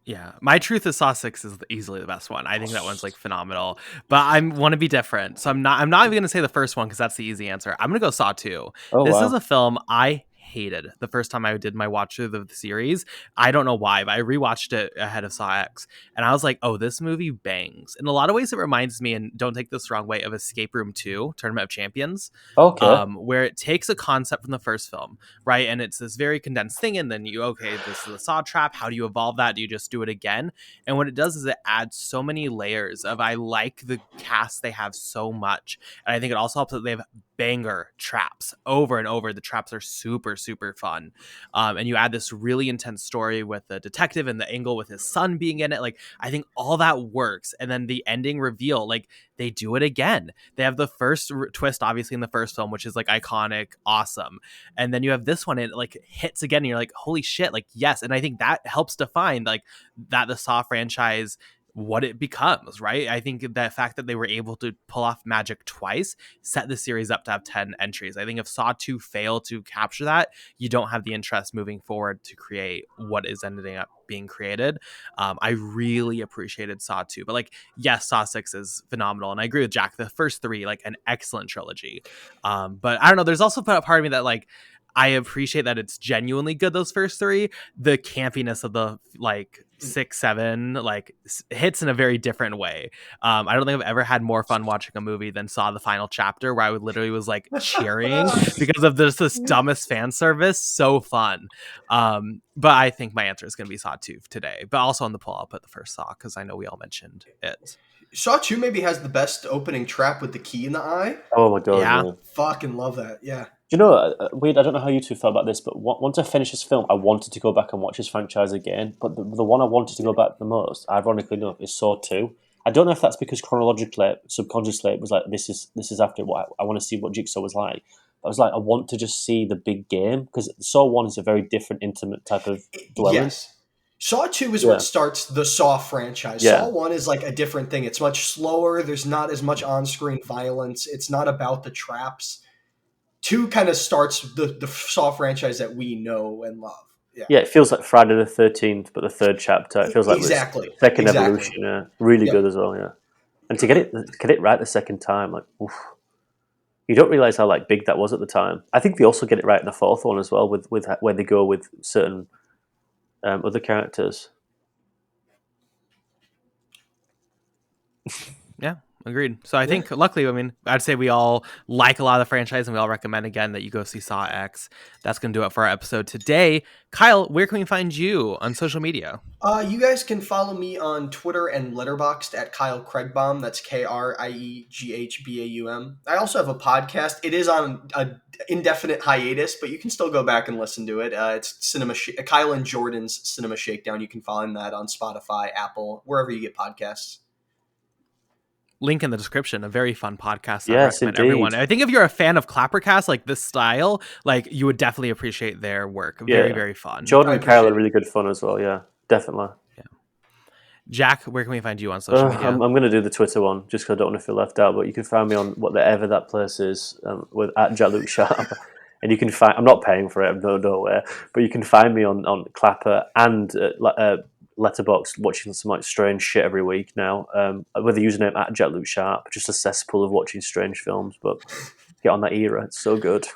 Yeah, my truth is Saw 6 is easily the best one. I think that one's like phenomenal, but I want to be different, so I'm not even gonna say the first one because that's the easy answer. I'm gonna go Saw 2. Oh This wow! is a film I hated the first time I did my watch through the series. I don't know why, but I rewatched it ahead of Saw X, and I was like, oh, this movie bangs. In a lot of ways, it reminds me, and don't take this the wrong way, of Escape Room 2, Tournament of Champions, Okay, where it takes a concept from the first film, right? And it's this very condensed thing. And then okay, this is a saw trap. How do you evolve that? Do you just do it again? And what it does is it adds so many layers of, I like the cast they have so much. And I think it also helps that they have banger traps over and over. The traps are super, super fun. And you add this really intense story with the detective and the angle with his son being in it. Like, I think all that works. And then the ending reveal, like, they do it again. They have the first twist, obviously, in the first film, which is like iconic, awesome. And then you have this one, and it like hits again, and you're like, holy shit, like, yes. And I think that helps define like that the Saw franchise, what it becomes, right? I think the fact that they were able to pull off magic twice set the series up to have 10 entries. I think if Saw 2 failed to capture that, you don't have the interest moving forward to create what is ending up being created. I really appreciated Saw 2, but like, yes, Saw 6 is phenomenal, and I agree with Jack. The first three, like, an excellent trilogy. But I don't know. There's also a part of me that like, I appreciate that it's genuinely good. Those first three, the campiness of the like 6, 7, like hits in a very different way. I don't think I've ever had more fun watching a movie than Saw the final chapter, where I would literally was like cheering because of this dumbest fan service. So fun. But I think my answer is going to be Saw 2 today. But also on the poll, I'll put the first Saw because I know we all mentioned it. Saw 2 maybe has the best opening trap with the key in the eye. oh my god! Yeah. Yeah. Fucking love that. Yeah. Do you know, weird, I don't know how you two felt about this, but once I finished this film, I wanted to go back and watch this franchise again. But the one I wanted to go back the most, ironically enough, is Saw 2. I don't know if that's because chronologically, subconsciously, it was like, this is after what I want to see what Jigsaw was like. But I was like, I want to just see the big game, because Saw 1 is a very different, intimate type of dwelling. Yes. Saw 2 is Yeah. what starts the Saw franchise. Yeah. Saw 1 is like a different thing. It's much slower. There's not as much on-screen violence. It's not about the traps. 2 kind of starts the Saw franchise that we know and love. Yeah, it feels like Friday the 13th, but the third chapter. It feels like Exactly. the second Exactly. evolution. Yeah, really Yep. good as well. Yeah, and to get it right the second time, like, oof, you don't realize how like big that was at the time. I think they also get it right in the fourth one as well, with where they go with certain other characters. Yeah, agreed. So I think, luckily, I mean, I'd say we all like a lot of the franchise, and we all recommend again that you go see Saw X. That's going to do it for our episode today. Kyle, where can we find you on social media? You guys can follow me on Twitter and Letterboxd at Kyle Krieghbaum. That's Krieghbaum. I also have a podcast. It is on an indefinite hiatus, but you can still go back and listen to it. It's Kyle and Jordan's Cinema Shakedown. You can find that on Spotify, Apple, wherever you get podcasts. Link in the description. A very fun podcast. I Yes, recommend indeed. everyone. I think if you're a fan of ClapperCast, like this style, like you would definitely appreciate their work. Very, Yeah. very fun. Jordan I and Kyle appreciate are really good fun as well. Yeah, definitely. Jack, where can we find you on social media? I'm going to do the Twitter one just because I don't want to feel left out. But you can find me on whatever that place is with at Jak-Luke Sharp, and you can find. I'm not paying for it. I'm nowhere, but you can find me on Clapper and Letterboxd watching some like strange shit every week now. With the username at Jak-Luke Sharp, just a cesspool of watching strange films. But get on that era; it's so good.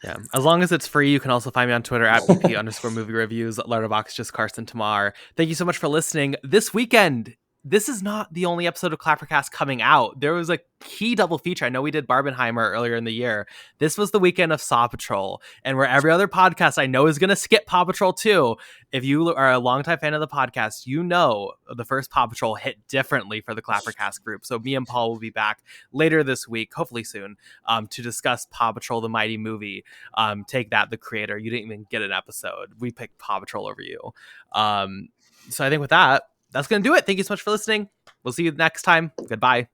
Yeah. As long as it's free, you can also find me on Twitter at BP_movie reviews, Letterboxd, just Carson Tamar. Thank you so much for listening. This weekend, this is not the only episode of ClapperCast coming out. There was a key double feature. I know we did Barbenheimer earlier in the year. This was the weekend of Saw Patrol. And where every other podcast I know is going to skip Paw Patrol 2, if you are a longtime fan of the podcast, you know the first Paw Patrol hit differently for the ClapperCast group. So me and Paul will be back later this week, hopefully soon, to discuss Paw Patrol, the mighty movie. Take That, the creator. You didn't even get an episode. We picked Paw Patrol over you. So I think with that, that's going to do it. Thank you so much for listening. We'll see you next time. Goodbye.